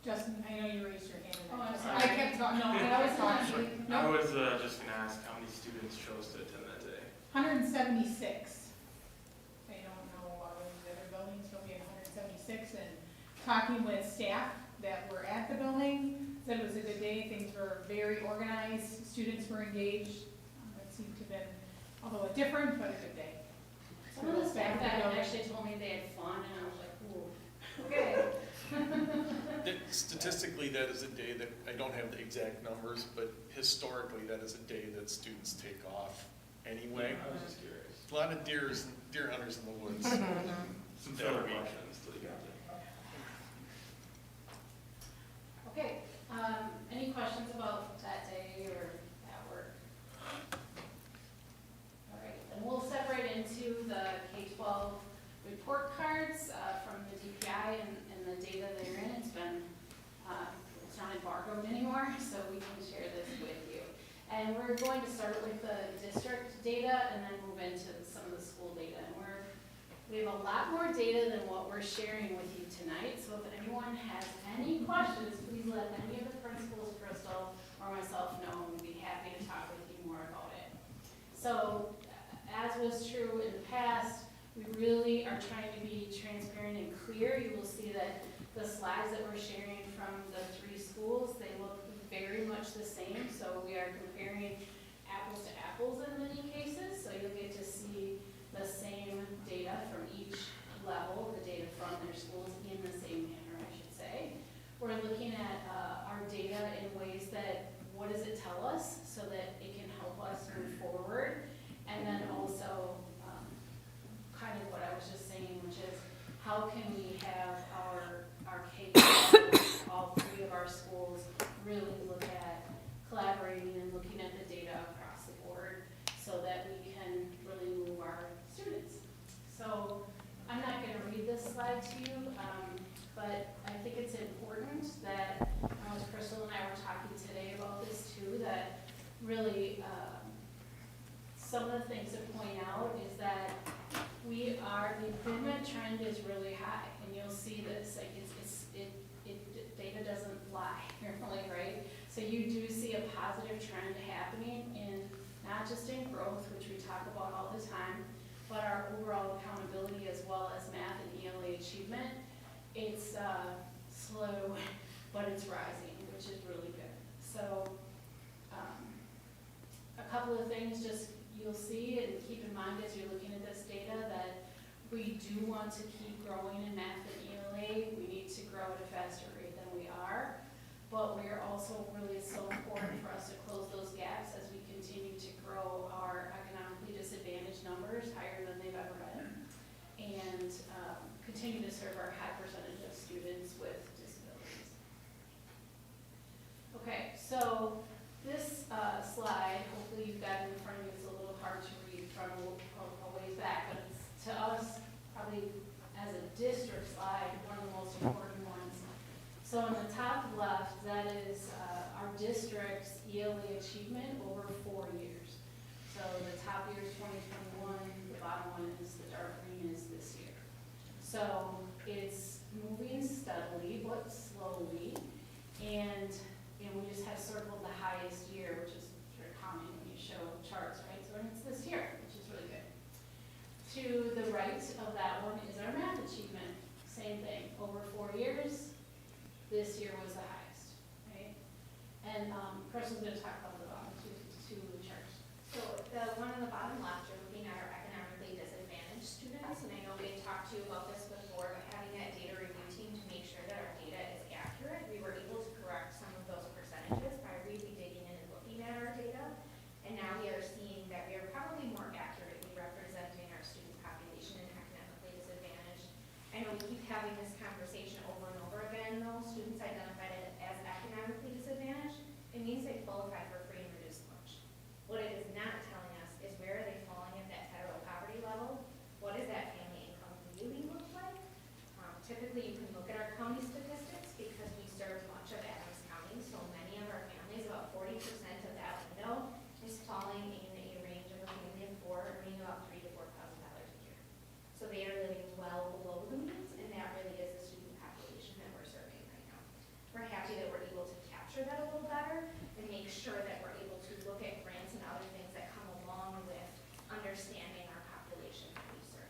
Justin, I know you raised your hand. Oh, I'm I sorry. kept talking, no, I was talking. I was just gonna ask how many students chose to attend that today? 176. I don't know about the other buildings, but we had 176, and talking with staff that were at the building, said it was a good day, things were very organized, students were engaged. It seemed to have been, although different, but a good day. Some of the staff that actually told me they had fun, and I was like, ooh, okay. Statistically, that is a day that, I don't have the exact numbers, but historically, that is a day that students take off anyway. I was just curious. A lot of deer hunters in the woods. Some that filler week. questions till you got there. Okay, any questions about that day or that work? All right, and we'll step right into the K-12 report cards from the DPI and the data therein. It's been, it's not embargoed anymore, so we can share this with you. And we're going to start with the district data and then move into some of the school data. And we have a lot more data than what we're sharing with you tonight, so if anyone has any questions, please let any of the principals, Crystal, or myself know, and we'd be happy to talk with you more about it. So, as was true in the past, we really are trying to be transparent and clear. You will see that the slides that we're sharing from the 3 schools, they look very much the same, so we are comparing apples to apples in many cases, so you'll get to see the same data from each level, the data from their schools in the same manner, I should say. We're looking at our data in ways that, what does it tell us, so that it can help us move forward, and then also kind of what I was just saying, which is how can we have our K-12, all 3 of our schools, really look at collaborating and looking at the data across the board so that we can really move our students. So I'm not going to read this slide to you, but I think it's important that, as Crystal and I were talking today about this too, that really some of the things to point out is that the improvement trend is really high, and you'll see this, like data doesn't lie, really, right? So you do see a positive trend happening in, not just in growth, which we talk about all the time, but our overall accountability as well as math and ELA achievement. It's slow, but it's rising, which is really good. So a couple of things just you'll see and keep in mind as you're looking at this data that we do want to keep growing in math and ELA. We need to grow at a faster rate than we are, but we are also really so important for us to close those gaps as we continue to grow our economically disadvantaged numbers higher than they've ever been, and continue to serve our high percentage of students with disabilities. Okay, so this slide, hopefully you've got it in front of you, it's a little hard to read from a ways back, but it's to us probably as a district slide, one of the most important ones. So on the top left, that is our district's ELA achievement over 4 years. So the top year is 2021, the bottom one is the dark green is this So it's moving steadily but slowly, and we just have circled the highest year, which is very common when you show charts, right? So it's this year, which is really good. To the right of that one is our math achievement. Same thing, over 4 years, this year was the highest, right? And Crystal's gonna talk about the bottom two charts. So the one on the bottom left, you're looking at our economically disadvantaged students, and I know we had talked to you about this before, but having that data review team to make sure that our data is accurate, we were able to correct some of those percentages by really digging in and looking at our data. And now we are seeing that we are probably more accurately representing our student population and economically disadvantaged. I know we keep having this conversation over and over again, though, students identified as economically disadvantaged, it means they qualify for free and reduced lunch. What it is not telling us is where are they falling at that federal poverty level? What does that family income really look like? Typically, you can look at our county statistics because we serve much of Adams County, so many of our families, about 40% of that window, is falling in a range of a family of 4 earning about $3,000 to $4,000 a year. So they are living well below the means, and that really is the student population that we're serving right now. We're happy that we're able to capture that a little better and make sure that we're able to look at grants and other things that come along with understanding our population that we serve.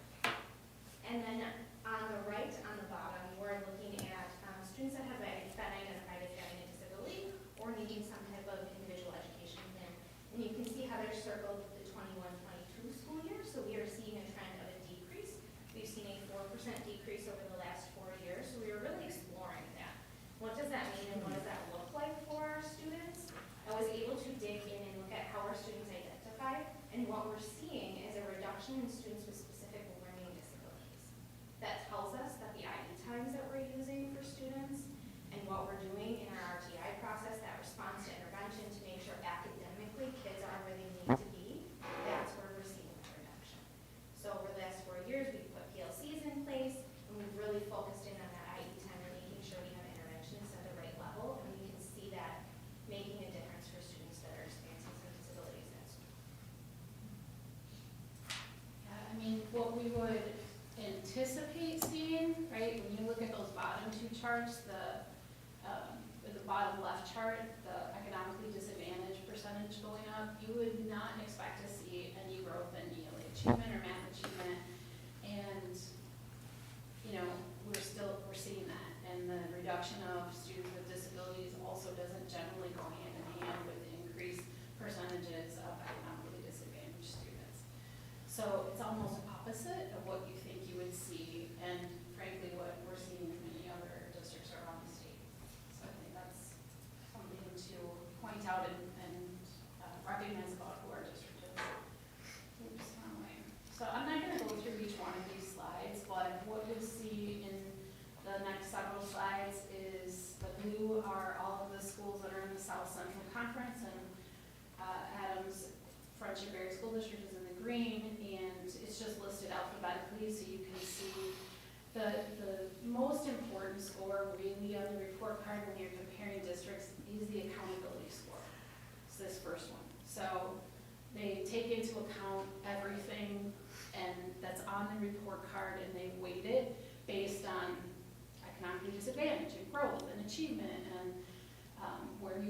And then on the right, on the bottom, we're looking at students that have been identified as having a disability or needing some type of individual education plan. And you can see how they're circled with the 21-22 school year. So we are seeing a trend of a decrease. We've seen a 4% decrease over the last 4 years. So we were really exploring that. What does that mean and what does that look like for our students? I was able to dig in and look at how our students identify, and what we're seeing is a reduction in students with specific learning disabilities. That tells us that the IE times that we're using for students and what we're doing in our RTI process, that response to intervention to make sure academically kids are where they need to be, that's where we're seeing that reduction. So over the last 4 years, we've put PLCs in place, and we've really focused in on that IE time and making sure we have interventions at the right level, and we can see that making a difference for students that are experiencing some disabilities at school. Yeah, I mean, what we would anticipate seeing, right, when you look at those bottom two charts, the bottom left chart, the economically disadvantaged percentage going up, you would not expect to see any growth in ELA achievement or math achievement. And, you know, we're seeing that. And the reduction of students with disabilities also doesn't generally go hand in hand with increased percentages of economically disadvantaged students. So it's almost opposite of what you think you would see, and frankly, what we're seeing in many other districts around the state. So I think that's something to point out and recognize about who our district is. Oops, wrong way. So I'm not gonna go through each one of these slides, but what you'll see in the next several slides is the blue are all of the schools that are in the South Central Conference, and Adams Friendship Area School District is in the green, and it's just listed alphabetically so you can see the most important score really on the report card when you're comparing districts is the accountability score. It's this first one. So they take into account everything and that's on the report card, and they weight it based on economically disadvantage and growth and achievement and where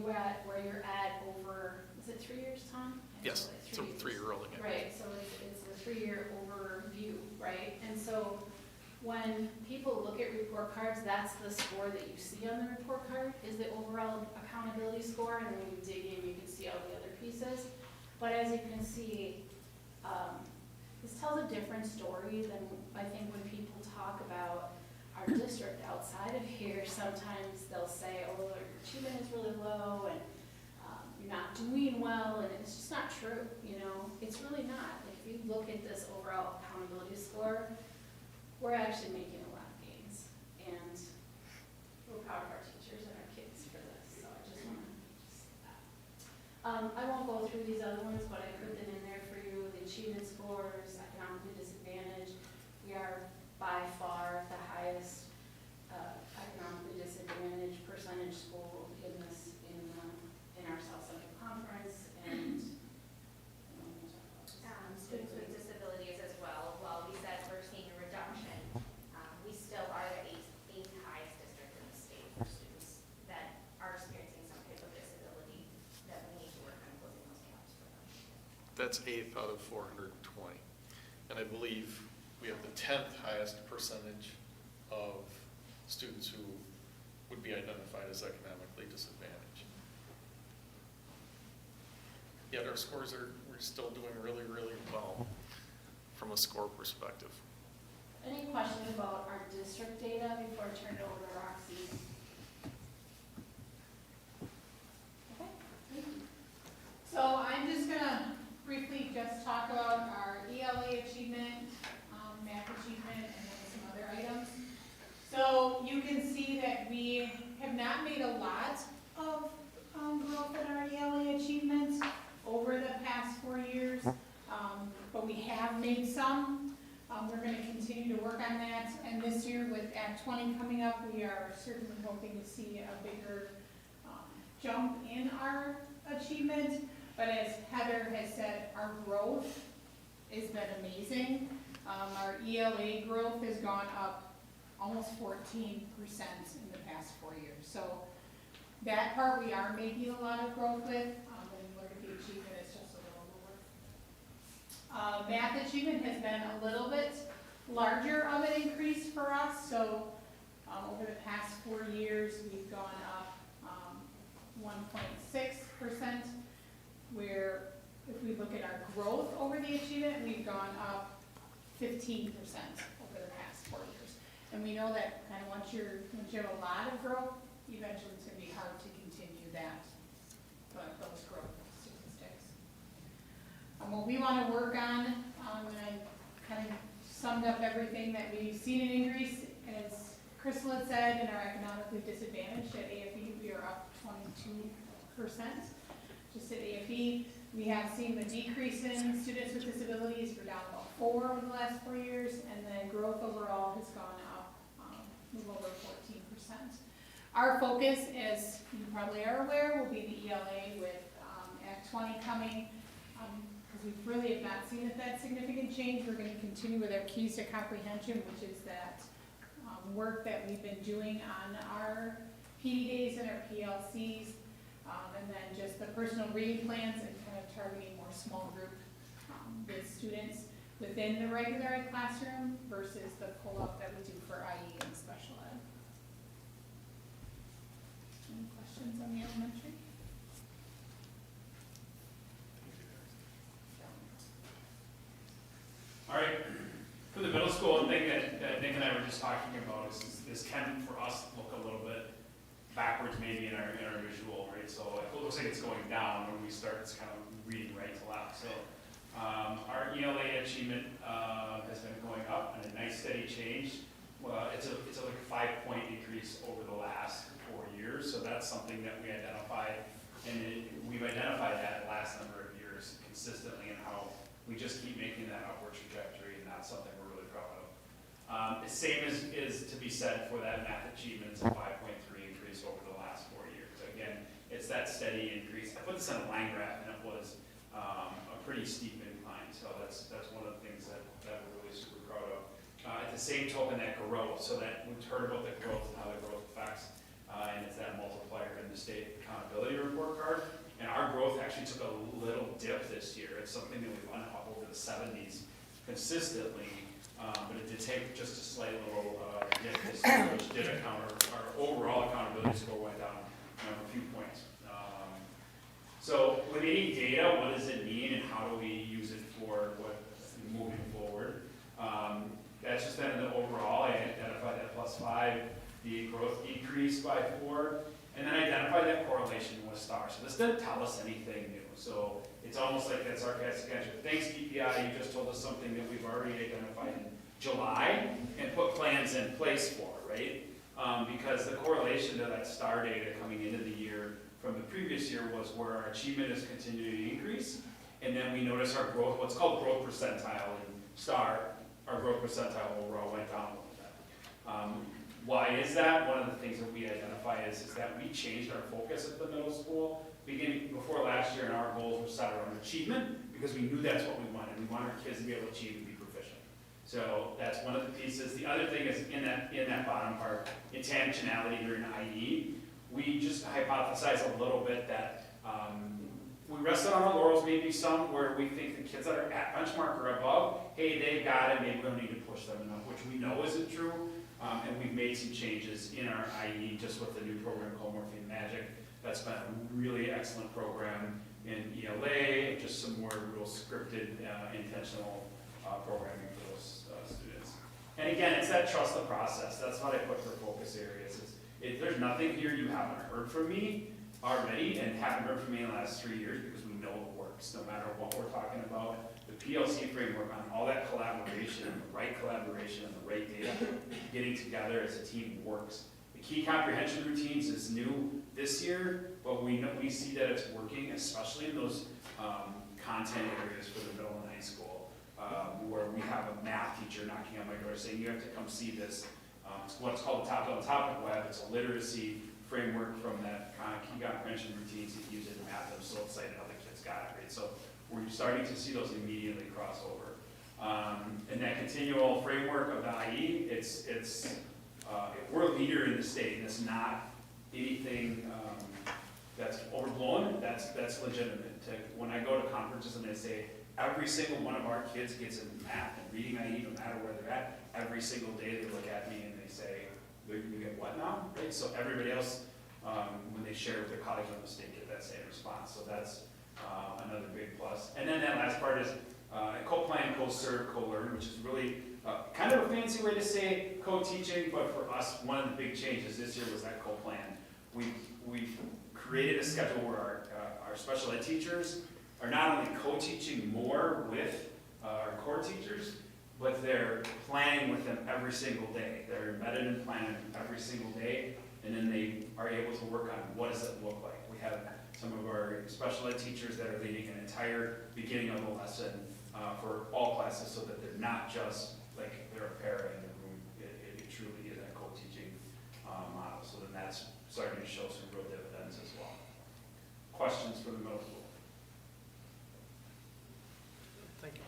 you're at over, is it 3 years, Tom? Yes, it's a 3-year rolling. Right, so it's a 3-year overview, right? And so when people look at report cards, that's the score that you see on the report card, is the overall accountability score, and when you dig in, you can see all the other pieces. But as you can see, this tells a different story than I think when people talk about our district outside of here. Sometimes they'll say, oh, your achievement is really low, and you're not doing well, and it's just not true, you know? It's really not. If you look at this overall accountability score, we're actually making a lot of gains, and we're proud of our teachers and our kids for this, so I just want to say that. I won't go through these other ones, but I put them in there for you. The achievement scores, economically disadvantaged, we are by far the highest economically disadvantaged percentage school in our South Central Conference, and students with disabilities as well. While we said we're seeing a reduction, we That's 8th out of 420. And I believe we have the 10th highest percentage of students who would be identified as economically disadvantaged. Yet our scores we're still doing really, really well from a score perspective. Any questions about our district data before I turn it over to Roxy? Okay, thank you. So I'm just gonna briefly just talk about our ELA achievement, math achievement, and then some other items. So you can see that we have not made a lot of growth in our ELA achievements over the past 4 years, but we have made some. We're going to continue to work on that, and this year with Act 20 coming up, we are certainly hoping to see a bigger jump in our achievement. But as Heather has said, our growth has been amazing. Our ELA growth has gone up almost 14% in the past 4 years. So that part we are making a lot of growth with. When you look at the achievement, it's just a little lower. Math achievement has been a little bit larger of an increase for us. So over the past 4 years, we've gone up 1.6%, where if we look at our growth over the achievement, we've gone up 15% over the past 4 years. And we know that kind of once you have a lot of growth, eventually it's going to be hard to continue those growth statistics. What we want to work on, and I kind of summed up everything that we've seen an increase, as Crystal had said, in our economically disadvantaged at AFE, we are up 22%. Just at AFE, we have seen the decrease in students with disabilities. We're down about 4 over the last 4 years, and then growth overall has gone up a little over 14%. Our focus, as you probably are aware, will be the ELA with Act 20 coming. Because we really have not seen that significant change. We're going to continue with our keys to comprehension, which is that work that we've been doing on our PD days and our PLCs, and then just the personal reading plans and kind of targeting more small group with students within the regular ed classroom versus the pull-up that we do for IE and special ed. Any questions on the elementary? All right, for the middle school, one thing that Nick and I were just talking about is can for us look a little bit backwards maybe in our visual, right? So it looks like it's going down when we start, it's kind of reading right to left. So our ELA achievement has been going up and a nice steady change. Well, it's like a 5-point increase over the last 4 years. So that's something that we identified, and we've identified that the last number of years consistently, and how we just keep making that upward trajectory, and that's something we're really proud of. The same is to be said for that math achievement. It's a 5.3 increase over the last 4 years. Again, it's that steady increase. I put this on a line graph, and it was a pretty steep incline. So that's one of the things that we're really super proud of. At the same token, that growth. So that we've heard about the growth and how the growth affects, and it's that multiplier in the state accountability report card. And our growth actually took a little dip this year. It's something that we've went up over the 70s consistently, but it did take just a slight little dip this year, which did account our overall accountability score went down a few points. So with any data, what does it mean, and how do we use it for moving forward? That's just been the overall. I identified that +5, the growth decreased by 4. And then identify that correlation with STAR. So this doesn't tell us anything new. So it's almost like that sarcastic answer. Thanks, DPI, you just told us something that we've already identified in July and put plans in place for, right? Because the correlation to that STAR data coming into the year from the previous year was where our achievement is continuing to increase. And then we notice our growth, what's called growth percentile in STAR, our growth percentile overall went down a little bit. Why is that? One of the things that we identify is that we changed our focus at the middle school beginning before last year, and our goals were set around achievement because we knew that's what we wanted. We want our kids to be able to achieve and be proficient. So that's one of the pieces. The other thing is in that bottom part, intentionality during IE, we just hypothesized a little bit that we rested on our laurels, maybe some where we think the kids that are at benchmark or above, hey, they got it, maybe we don't need to push them enough, which we know isn't true. And we've made some changes in our IE just with the new program called Morphine Magic. That's been a really excellent program in ELA, and just some more real scripted, intentional programming for those students. And again, it's that trust the process. That's what I put for focus areas. If there's nothing here you haven't heard from me already and haven't heard from me in the last 3 years, because we know it works, no matter what we're talking about. The PLC framework on all that collaboration, and the right collaboration, and the right data, getting together as a team works. The key comprehension routines is new this year, but we see that it's working, especially in those content areas for the middle and high school, where we have a math teacher knocking on my door saying, you have to come see this. It's what's called the top-down topic web. It's a literacy framework from that key comprehension routines that use it in math. I'm so excited how the kids got it, right? So we're starting to see those immediately cross over. And that continual framework of the IE, we're a leader in the state, and it's not anything that's overblown. That's legitimate. When I go to conferences and they say every single one of our kids gets a math and reading IE, no matter where they're at, every single day they look at me and they say, you get what now? Right? So everybody else, when they share with their colleagues on the state, get that same response. So that's another big plus. And then that last part is co-plan, co-serve, co-learn, which is really kind of a fancy way to say co-teaching, but for us, one of the big changes this year was that co-plan. We've created a schedule where our special ed teachers are not only co-teaching more with our core teachers, but they're planning with them every single day. They're embedded in planning every single day, and then they are able to work on what does it look like. We have some of our special ed teachers that are leading an entire beginning of a lesson for all classes, so that they're not just like they're a para in the room. It truly is a co-teaching model. So then that's starting to show some real dividends as well. Questions for the middle school? Thank you.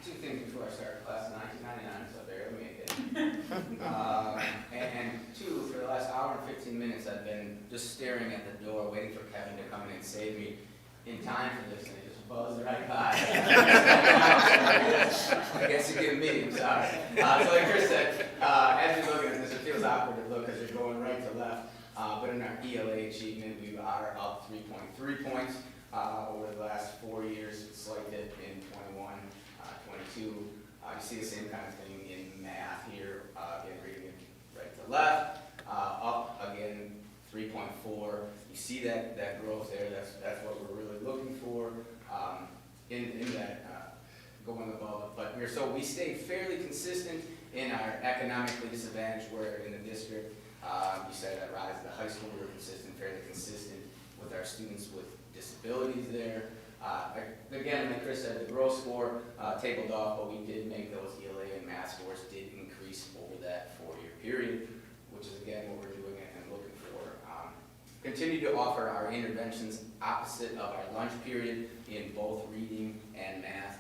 Two things before I start. Class of 1999, so I barely made it. And two, for the last hour and 15 minutes, I've been just staring at the door, waiting for Kevin to come in and save me in time for this, and he just buzzed right by. I guess you give me, I'm sorry. So like Chris said, as you're looking at this, it feels awkward to look because you're going right to left. But in our ELA achievement, we are up 3.3 points over the last 4 years. Slight dip in 21, 22. You see the same kind of thing in math here. Again, reading it right to left. Up again, 3.4. You see that growth there. That's what we're really looking for in that going above it. But we stayed fairly consistent in our economically disadvantaged, where in the district, you said at Rise of the high school, we were fairly consistent with our students with disabilities there. Again, like Chris said, the growth score tabled off, but we did make those ELA and math scores did increase over that 4-year period, which is again what we're doing and looking for. Continue to offer our interventions opposite of our lunch period in both reading and math.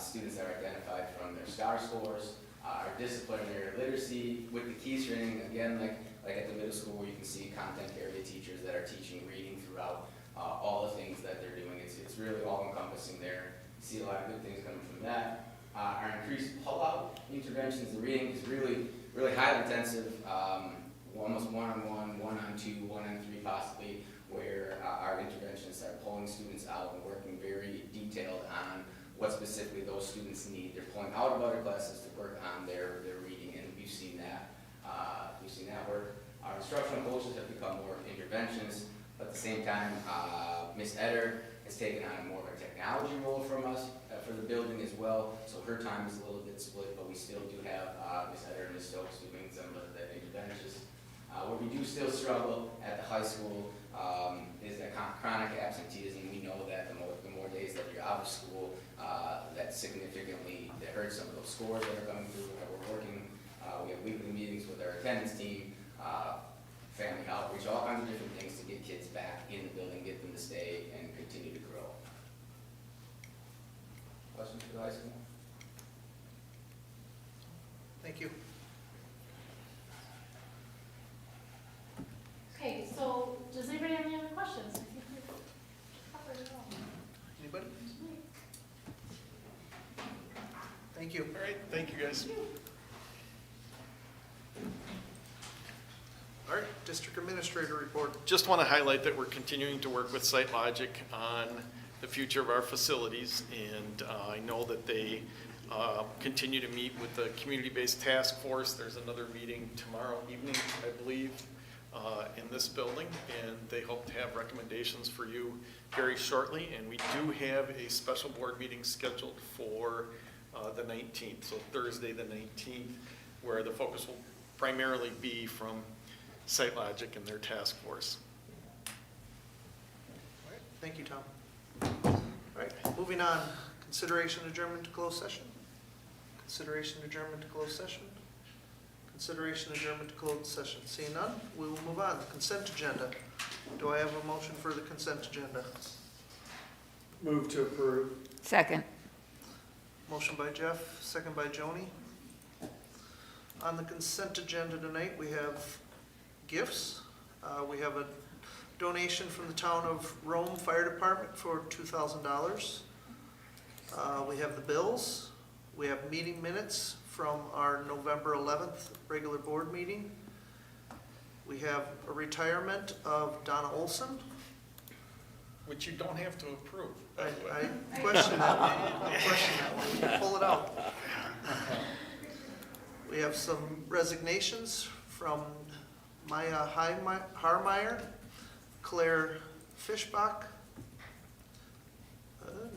Students that are identified from their STAR scores, our disciplinary literacy with the key training, again, like at the middle school, where you can see content area teachers that are teaching reading throughout all the things that they're doing. It's really all encompassing there. You see a lot of good things coming from that. Our increased pull-out interventions in reading is really highly intensive, almost one-on-1, one-on-2, one-on-3 possibly, where our interventionists are pulling students out and working very detailed on what specifically those students need. They're pulling out of other classes to work on their reading, and we've seen that. Work. Our instructional coaches have become more interventionists, but at the same time, Ms. Eder has taken on more of a technology role from us for the building as well. So her time is a little bit split, but we still do have Ms. Eder and Ms. Stokes doing some of the interventionists. Where we do still struggle at the high school is that chronic absenteeism. We know that the more days that you're out of school, that significantly hurts some of those scores that are coming through that we're working. We have weekly meetings with our attendance team, family outreach, all kinds of different things to get kids back in the building, get them to stay and continue to grow. Questions for the high school? Thank you. Okay, so does anybody have any other Thank you. All right, thank you, guys. All right, district administrator report. Just want to highlight that we're continuing to work with SiteLogic on the future of our facilities, and I know that they continue to meet with the community-based task force. There's another meeting tomorrow evening, I believe, in this building, and they hope to have recommendations for you very shortly. And we do have a special board meeting scheduled for the 19th, so Thursday the 19th, where the focus will primarily be from SiteLogic and their task force. All right, thank you, Tom. All right, moving on. Consideration adjournment to closed session. Consideration adjournment to closed session. Consideration adjournment to closed session. Seeing none, we will move on. Consent agenda. Do I have a motion for the consent agenda? Move to approve. Second. Motion by Jeff, second by Joni. On the consent agenda tonight, we have gifts. We have a donation from the town of Rome Fire Department for $2,000. We have the bills. We have meeting minutes from our November 11th regular board meeting. We have a retirement of Donna Olson. Which you don't have to approve, by the way. I question that one. I question that one. We can pull it out. We have some resignations from Maya Harmeyer, Claire Fishbach,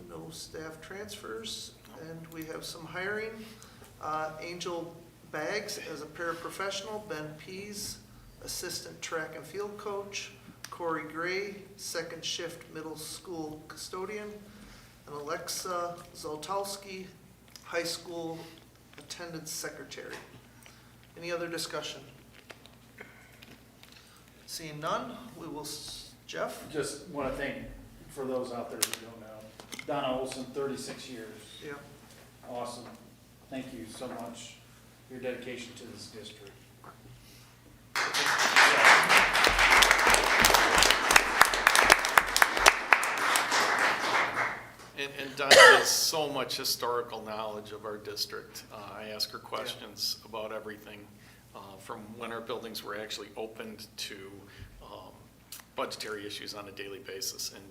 no staff transfers, and we have some hiring. Angel Baggs as a paraprofessional, Ben Pease, assistant track and field coach, Corey Gray, second shift middle school custodian, and Alexa Zoltowski, high school attendance secretary. Any other discussion? Seeing none, we will, Jeff? Just want to thank, for those out there who don't know, Donna Olson, 36 years. Yeah. Awesome. Thank you so much for your dedication to this district. And Donna has so much historical knowledge of our district. I ask her questions about everything, from when our buildings were actually opened to budgetary issues on a daily basis. And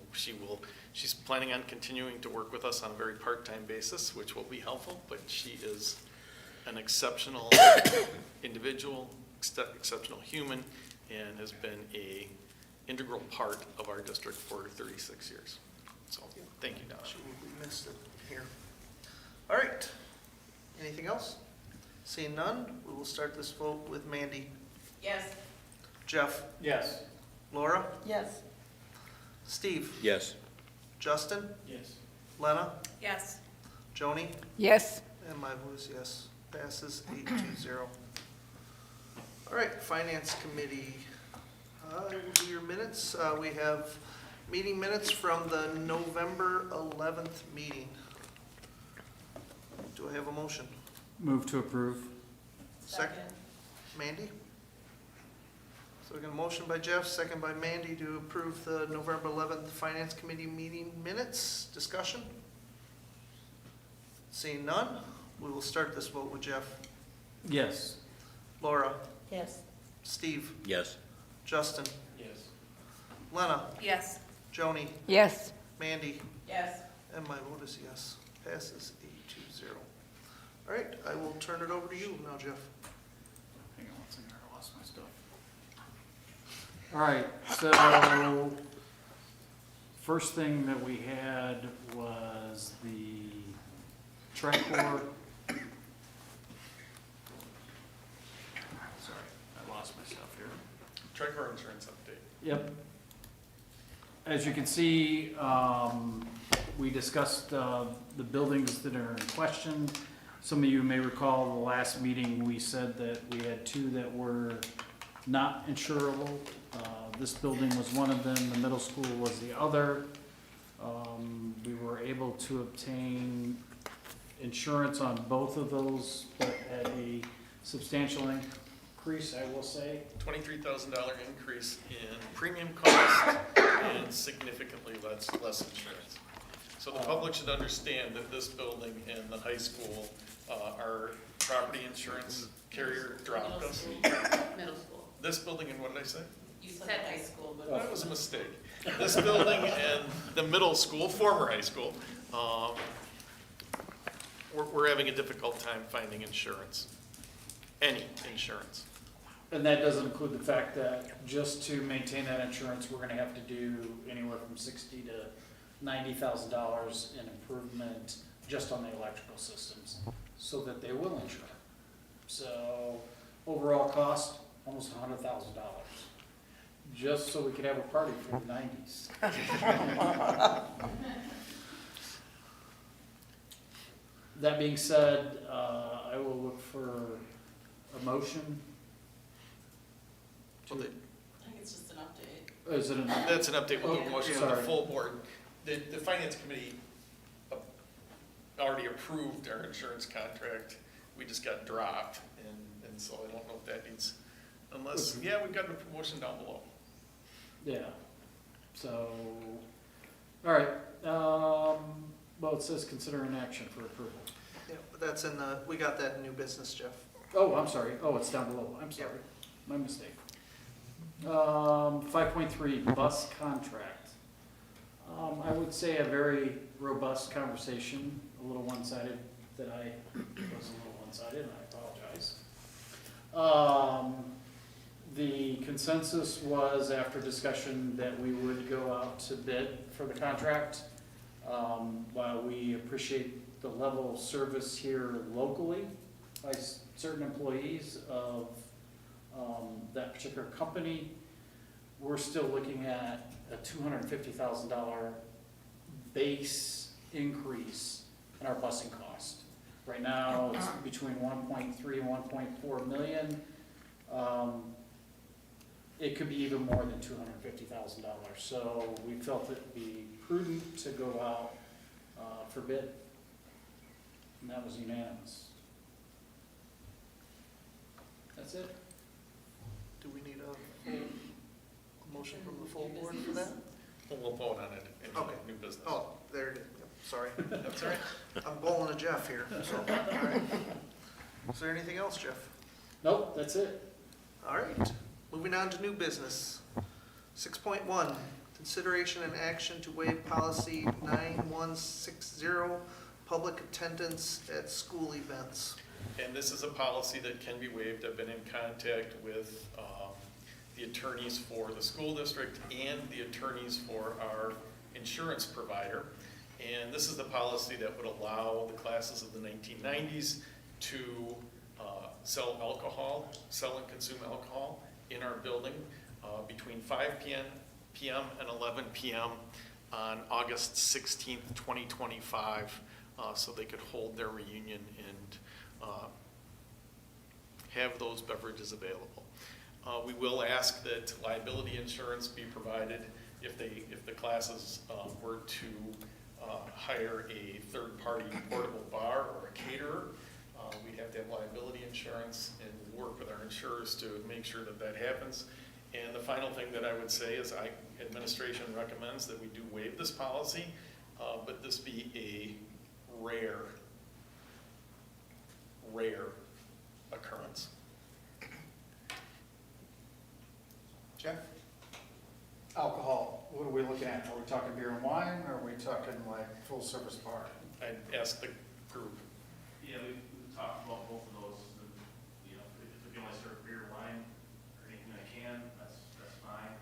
she's planning on continuing to work with us on a very part-time basis, which will be helpful, but she is an exceptional individual, exceptional human, and has been an integral part of our district for 36 years. So, thank you, Donna. We missed it here. All right. Anything else? Seeing none, we will start this vote with Mandy. Yes. Jeff? Yes. Laura? Yes. Steve? Yes. Justin? Yes. Lena? Yes. Joni? Yes. And my vote is yes. Passes 8-0. All right, Finance Committee. We'll do your minutes. We have meeting minutes from the November 11th meeting. Do I have a motion? Move to approve. Second. Mandy? So we got a motion by Jeff, second by Mandy to approve the November 11th Finance Committee meeting minutes. Discussion? Seeing none, we will start this vote with Jeff. Yes. Laura? Yes. Steve? Yes. Justin? Yes. Lena? Yes. Joni? Yes. Mandy? Yes. And my vote is yes. Passes 8-0. All right, I will turn it over to you now, Jeff. Hang on one second, I lost my stuff. All right, so first thing that we had was the Tricor. Sorry, I lost my stuff here. Tricor insurance update. Yep. As you can see, we discussed the buildings that are in question. Some of you may recall the last meeting, we said that we had two that were not insurable. This building was one of them, the middle school was the other. We were able to obtain insurance on both of those, but at a substantial increase, I will say. $23,000 increase in premium cost and significantly less insurance. So the public should understand that this building and the high school property insurance carrier dropped us. Middle school. This building and what did I say? You said high school, but. That was a mistake. This building and the middle school, former high school, we're having a difficult time finding insurance, any insurance. And that doesn't include the fact that just to maintain that insurance, we're gonna have to do anywhere from $60,000 to $90,000 in improvement just on the electrical systems, so that they will insure. So overall cost, almost $100,000, just so we could have a party for the 90s. That being said, I will look for a motion. Well, I think it's just an update. Is it an? That's an update with the motion on the Sorry. full board. The finance committee already approved our insurance contract. We just got dropped, and so I don't know if that needs, unless, yeah, we've got a promotion down below. Yeah, so, all right, well, it says consider an action for approval. Yeah, but that's in the, we got that in new business, Jeff. Oh, I'm sorry, it's down below, I'm sorry, my mistake. 5.3, bus contract. I would say a very robust conversation, a little one-sided, that I was a little one-sided, and I apologize. The consensus was, after discussion, that we would go out to bid for the contract. While we appreciate the level of service here locally by certain employees of that particular company, we're still looking at a $250,000 base increase in our busing cost. Right now, it's between 1.3 and 1.4 million. It could be even more than $250,000. So we felt it'd be prudent to go out for bid. And that was unanimous. That's it. Do we need a motion from the full board for that? Well, we'll vote on it in Okay. new business. Oh, there it is, yep, sorry. That's all right. I'm bowling a Jeff here, so, all right. Is there anything else, Jeff? Nope, that's it. All right, moving on to new business. 6.1, consideration and action to waive policy 9160, public attendance at school events. And this is a policy that can be waived. I've been in contact with the attorneys for the school district and the attorneys for our insurance provider. And this is the policy that would allow the classes of the 1990s to sell and consume alcohol in our building between 5 p.m. and 11 p.m. on August 16th, 2025, so they could hold their reunion and have those beverages available. We will ask that liability insurance be provided if the classes were to hire a third-party portable bar or a caterer. We'd have to have liability insurance and work with our insurers to make sure that that happens. And the final thing that I would say is administration recommends that we do waive this policy, but this be a rare occurrence. Jeff? Alcohol, what are we looking at? Are we talking beer and wine, or are we talking like full-service bar? I'd ask the group. Yeah, we talked about both of those, you know, if you only serve beer, wine, or anything I can, that's fine.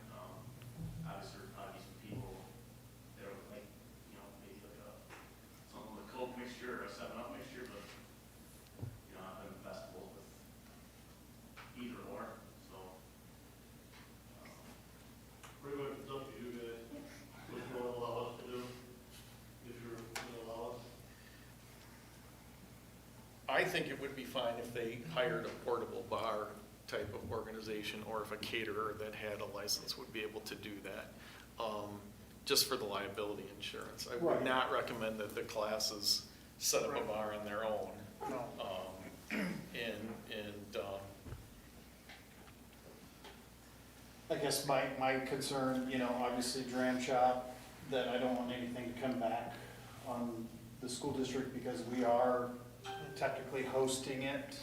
Obviously, there'd probably be some people that are like, you know, maybe like something with a Coke mixture or a 7-Up mixture, but, you know, I've been festival with either or, so. Pretty much it's up to you guys, what you want to allow us to do, if you're going to allow us. I think it would be fine if they hired a portable bar type of organization, or if a caterer that had a license would be able to do that, just for the liability insurance. I would Right. not recommend that the classes set up a bar on their own. No. I guess my concern, obviously dram shop, that I don't want anything to come back on the school district, because we are technically hosting it,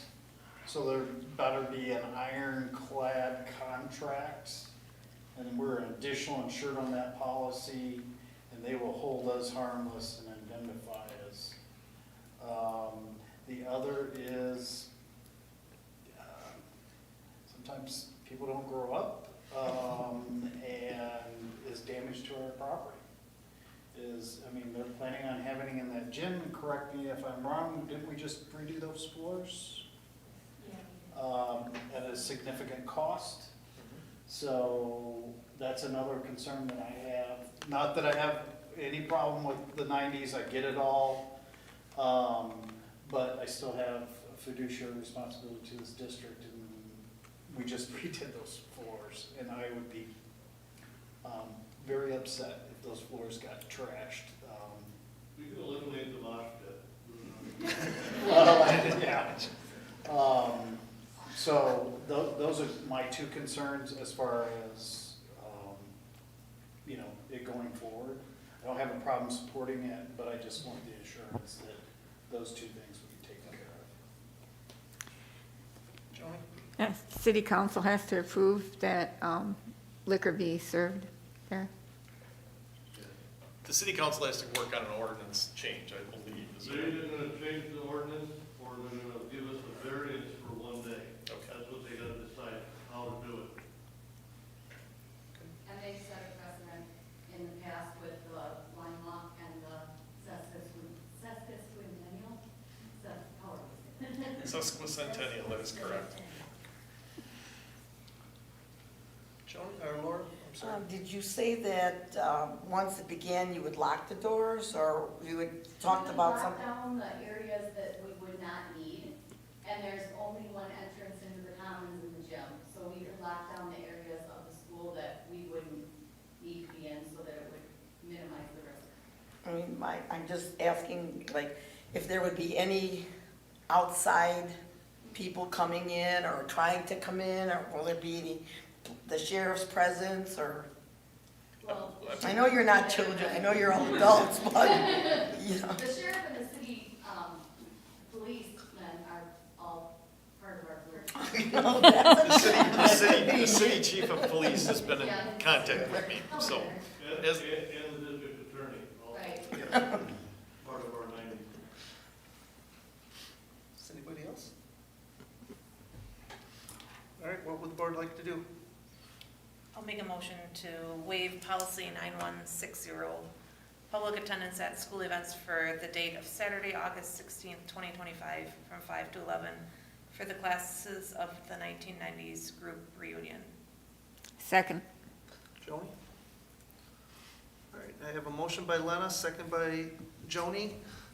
so there better be an ironclad contract. And we're an additional insured on that policy, and they will hold us harmless and indemnify us. The other is, sometimes people don't grow up, and is damage to our property. They're planning on having it in that gym, and correct me if I'm wrong, didn't we just redo those floors? At a significant cost? So that's another concern that I have. Not that I have any problem with the 90s, I get it all. But I still have a fiduciary responsibility to this district, and we just redid those floors, and I would be very upset if those floors got trashed. We can eliminate the mosh pit. Well, yeah. So those are my two concerns as far as, it going forward. I don't have a problem supporting it, but I just want the assurance that those two things will be taken care of. Joni? Yes, city council has to approve that liquor be served there. The city council has to work on an ordinance change, I believe. Is They're it? either gonna change the ordinance, or they're gonna give us a variance for one day. Okay. That's what they gotta decide, how to do it. And they set a precedent in the past with the Lime Walk and the sesquicentennial, Sesquicentennial, that is correct. Joni, or Laura, I'm sorry. Did you say that once it began, you would lock the doors, or you had talked about Lock something? down the areas that we would not need, and there's only one entrance into the commons in the gym. So we could lock down the areas of the school that we wouldn't need to be in so that it would minimize the risk. I mean, I'm just asking, like, if there would be any outside people coming in or trying to come in, or will there be any, the sheriff's presence, or? Well, I know you're not children, I know you're all adults, but, you know. the sheriff and the city policemen are all part of our group. I know that. The city chief of police has been in contact with me, so. And As- the district attorney, all Right. part of our 90. Does anybody else? All right, what would the board like to do? I'll make a motion to waive policy 9160, public attendance at school events for the date of Saturday, August 16th, 2025, from 5 to 11, for the classes of the 1990s group reunion. Second. Joni? All right, I have a motion by Lena, second by Joni.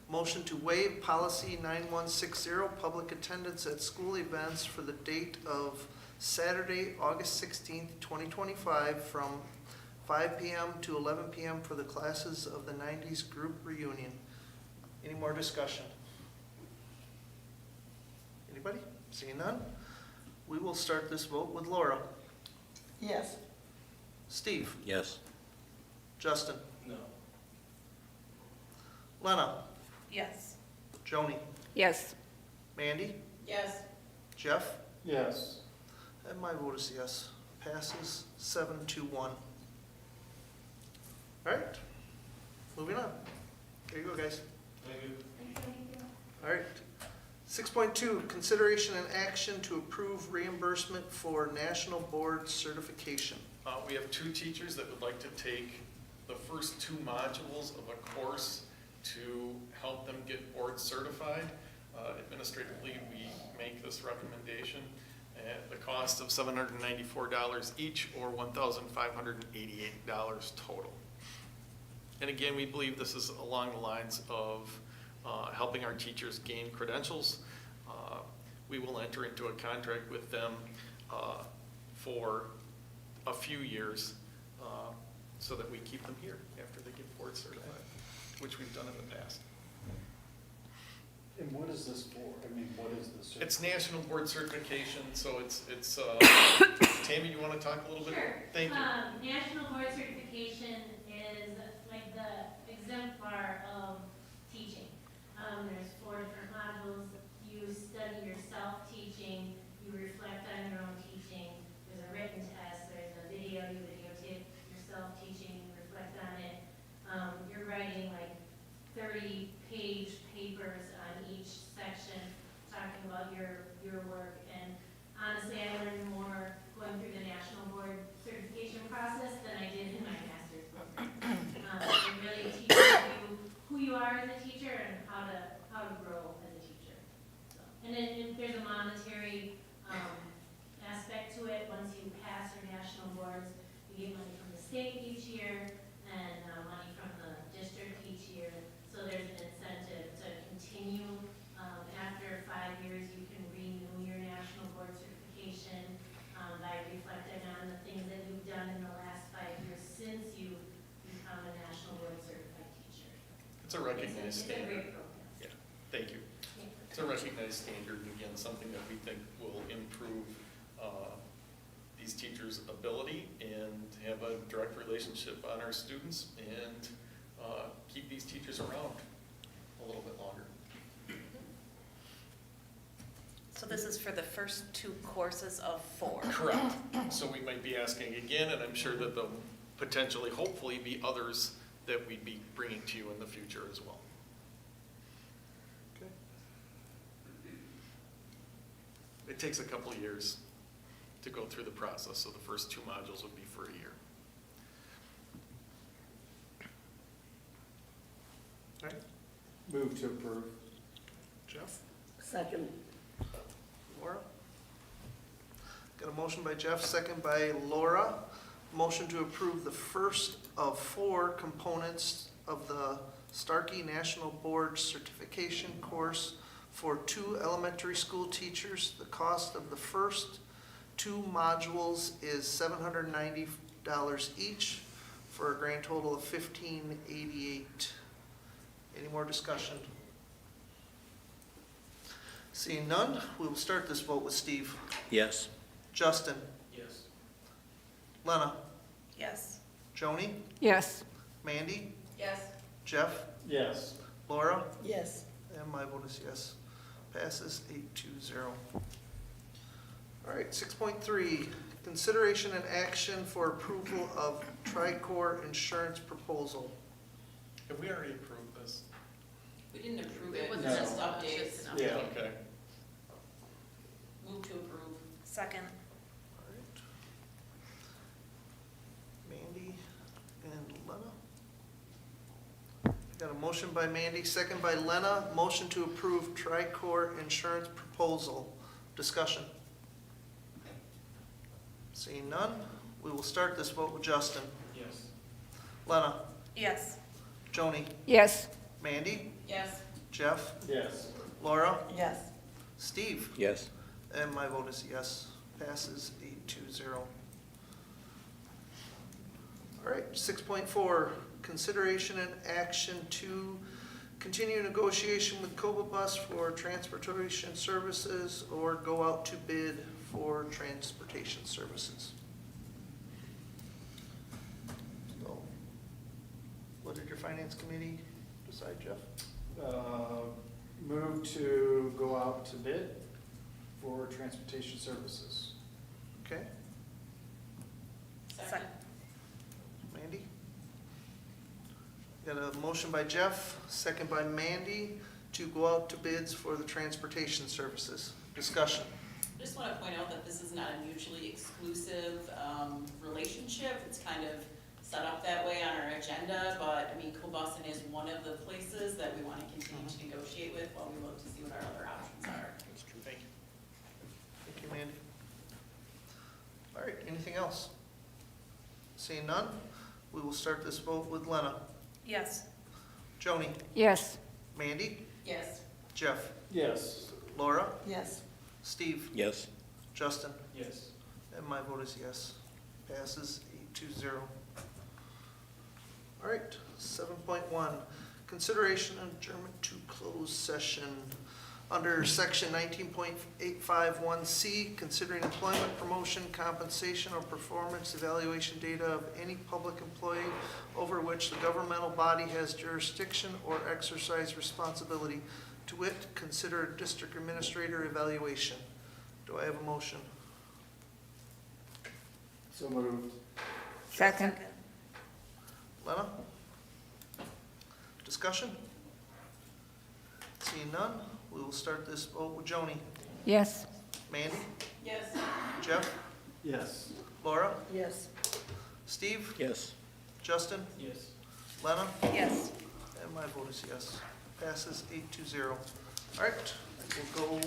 Motion to waive policy 9160, public attendance at school events for the date of Saturday, August 16th, 2025, from 5 p.m. to 11 p.m. for the classes of the 90s group reunion. Any more discussion? Anybody? Seeing none? We will start this vote with Laura. Yes. Steve? Yes. Justin? No. Lena? Yes. Joni? Yes. Mandy? Yes. Jeff? Yes. And my vote is yes. Passes 7-1. All right, moving on. There you go, guys. Thank you. All right. 6.2, consideration and action to approve reimbursement for national board certification. We have two teachers that would like to take the first two modules of a course to help them get board certified. Administratively, we make this recommendation at the cost of $794 each, or $1,588 total. And again, we believe this is along the lines of helping our teachers gain credentials. We will enter into a contract with them for a few years so that we keep them here after they get board certified, which we've done in the past. And what is this for? What is this? It's national board certification, so it's Tammy, you want to talk a little bit? Sure. Thank you. National board certification is like the exemplar of teaching. There's 4 different modules self-teaching, you reflect on your own teaching, there's a written test, there's a video, you videotape yourself teaching, you reflect on it. You're writing like 30-page papers on each section, talking about your work, and honestly, I learned more going through the national board certification process than I did in my master's program. It really teaches you who you are as a teacher and how to grow as a teacher. So, and then there's a monetary aspect to it. Once you pass your national boards, you get money from the state each year and money from the district each year. So there's an incentive to continue. After 5 years, you can renew your national board certification by reflecting on the things that you've done in the last 5 years since you become a national board certified teacher. It's a recognized It's a standard. great program. Yeah, thank you. It's a recognized standard, and again, something that we think will improve these teachers' ability and have a direct relationship on our students and keep these teachers around a little bit longer. So this is for the first 2 courses of 4? Correct. So we might be asking again, and I'm sure that there'll potentially, hopefully, be others that we'd be bringing to you in the future as well. Okay. It takes a couple of years to go through the process, so the first 2 modules would be for a year. All right, Move to approve. Jeff? Second. Laura? Got a motion by Jeff, second by Laura. Motion to approve the first of 4 components of the Starkey National Board Certification course for 2 elementary school teachers. The cost of the first 2 modules is $790 each for a grand total of $1,588. Any more discussion? Seeing none, we will start this vote with Steve. Yes. Justin. Yes. Lena. Yes. Joni. Yes. Mandy. Yes. Jeff. Yes. Laura. Yes. And my vote is yes. Passes 8-0. All right, 6.3, consideration and action for approval of Tricor insurance proposal. Have we already approved this? We didn't approve It it, was No. just just updates. an update. Yeah. Okay. Move to approve. Second. All right. Mandy and Lena. Got a motion by Mandy, second by Lena. Motion to approve Tricor insurance proposal. Discussion. Seeing none, we will start this vote with Justin. Yes. Lena. Yes. Joni. Yes. Mandy. Yes. Jeff. Yes. Laura. Yes. Steve. Yes. And my vote is yes. Passes 8-0. All right, 6.4, consideration and action to continue negotiation with Coba Bus for transportation services or go out to bid for transportation services. So, what did your finance committee decide, Jeff? Move to go out to bid for transportation services. Okay, Second. Mandy? Got a motion by Jeff, second by Mandy, to go out to bids for the transportation services. Discussion. I just want to point out that this is not a mutually exclusive relationship. It's kind of set up that way on our agenda, but I mean, Cobuson is one of the places that we want to continue to negotiate with while we look to see what our other options are. That's true. Thank you. Thank you, Mandy. All right, anything else? Seeing none, we will start this vote with Lena. Yes. Joni. Yes. Mandy. Yes. Jeff. Yes. Laura. Yes. Steve. Yes. Justin. Yes. And my vote is yes. Passes 8-0. All right, 7.1, consideration and adjournment to closed session. Under section 19.851C, considering employment, promotion, compensation, or performance evaluation data of any public employee over which the governmental body has jurisdiction or exercise responsibility To wit, consider district administrator evaluation. Do I have a motion? So moved. Second. Lena? Discussion? Seeing none, we will start this vote with Joni. Yes. Mandy? Yes. Jeff? Yes. Laura? Yes. Steve? Yes. Justin? Yes. Lena? Yes. And my vote is yes. Passes 8-0. All right, we'll go,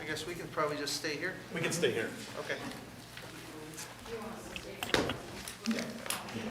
I guess we can probably just stay here. We can stay here. Okay. You want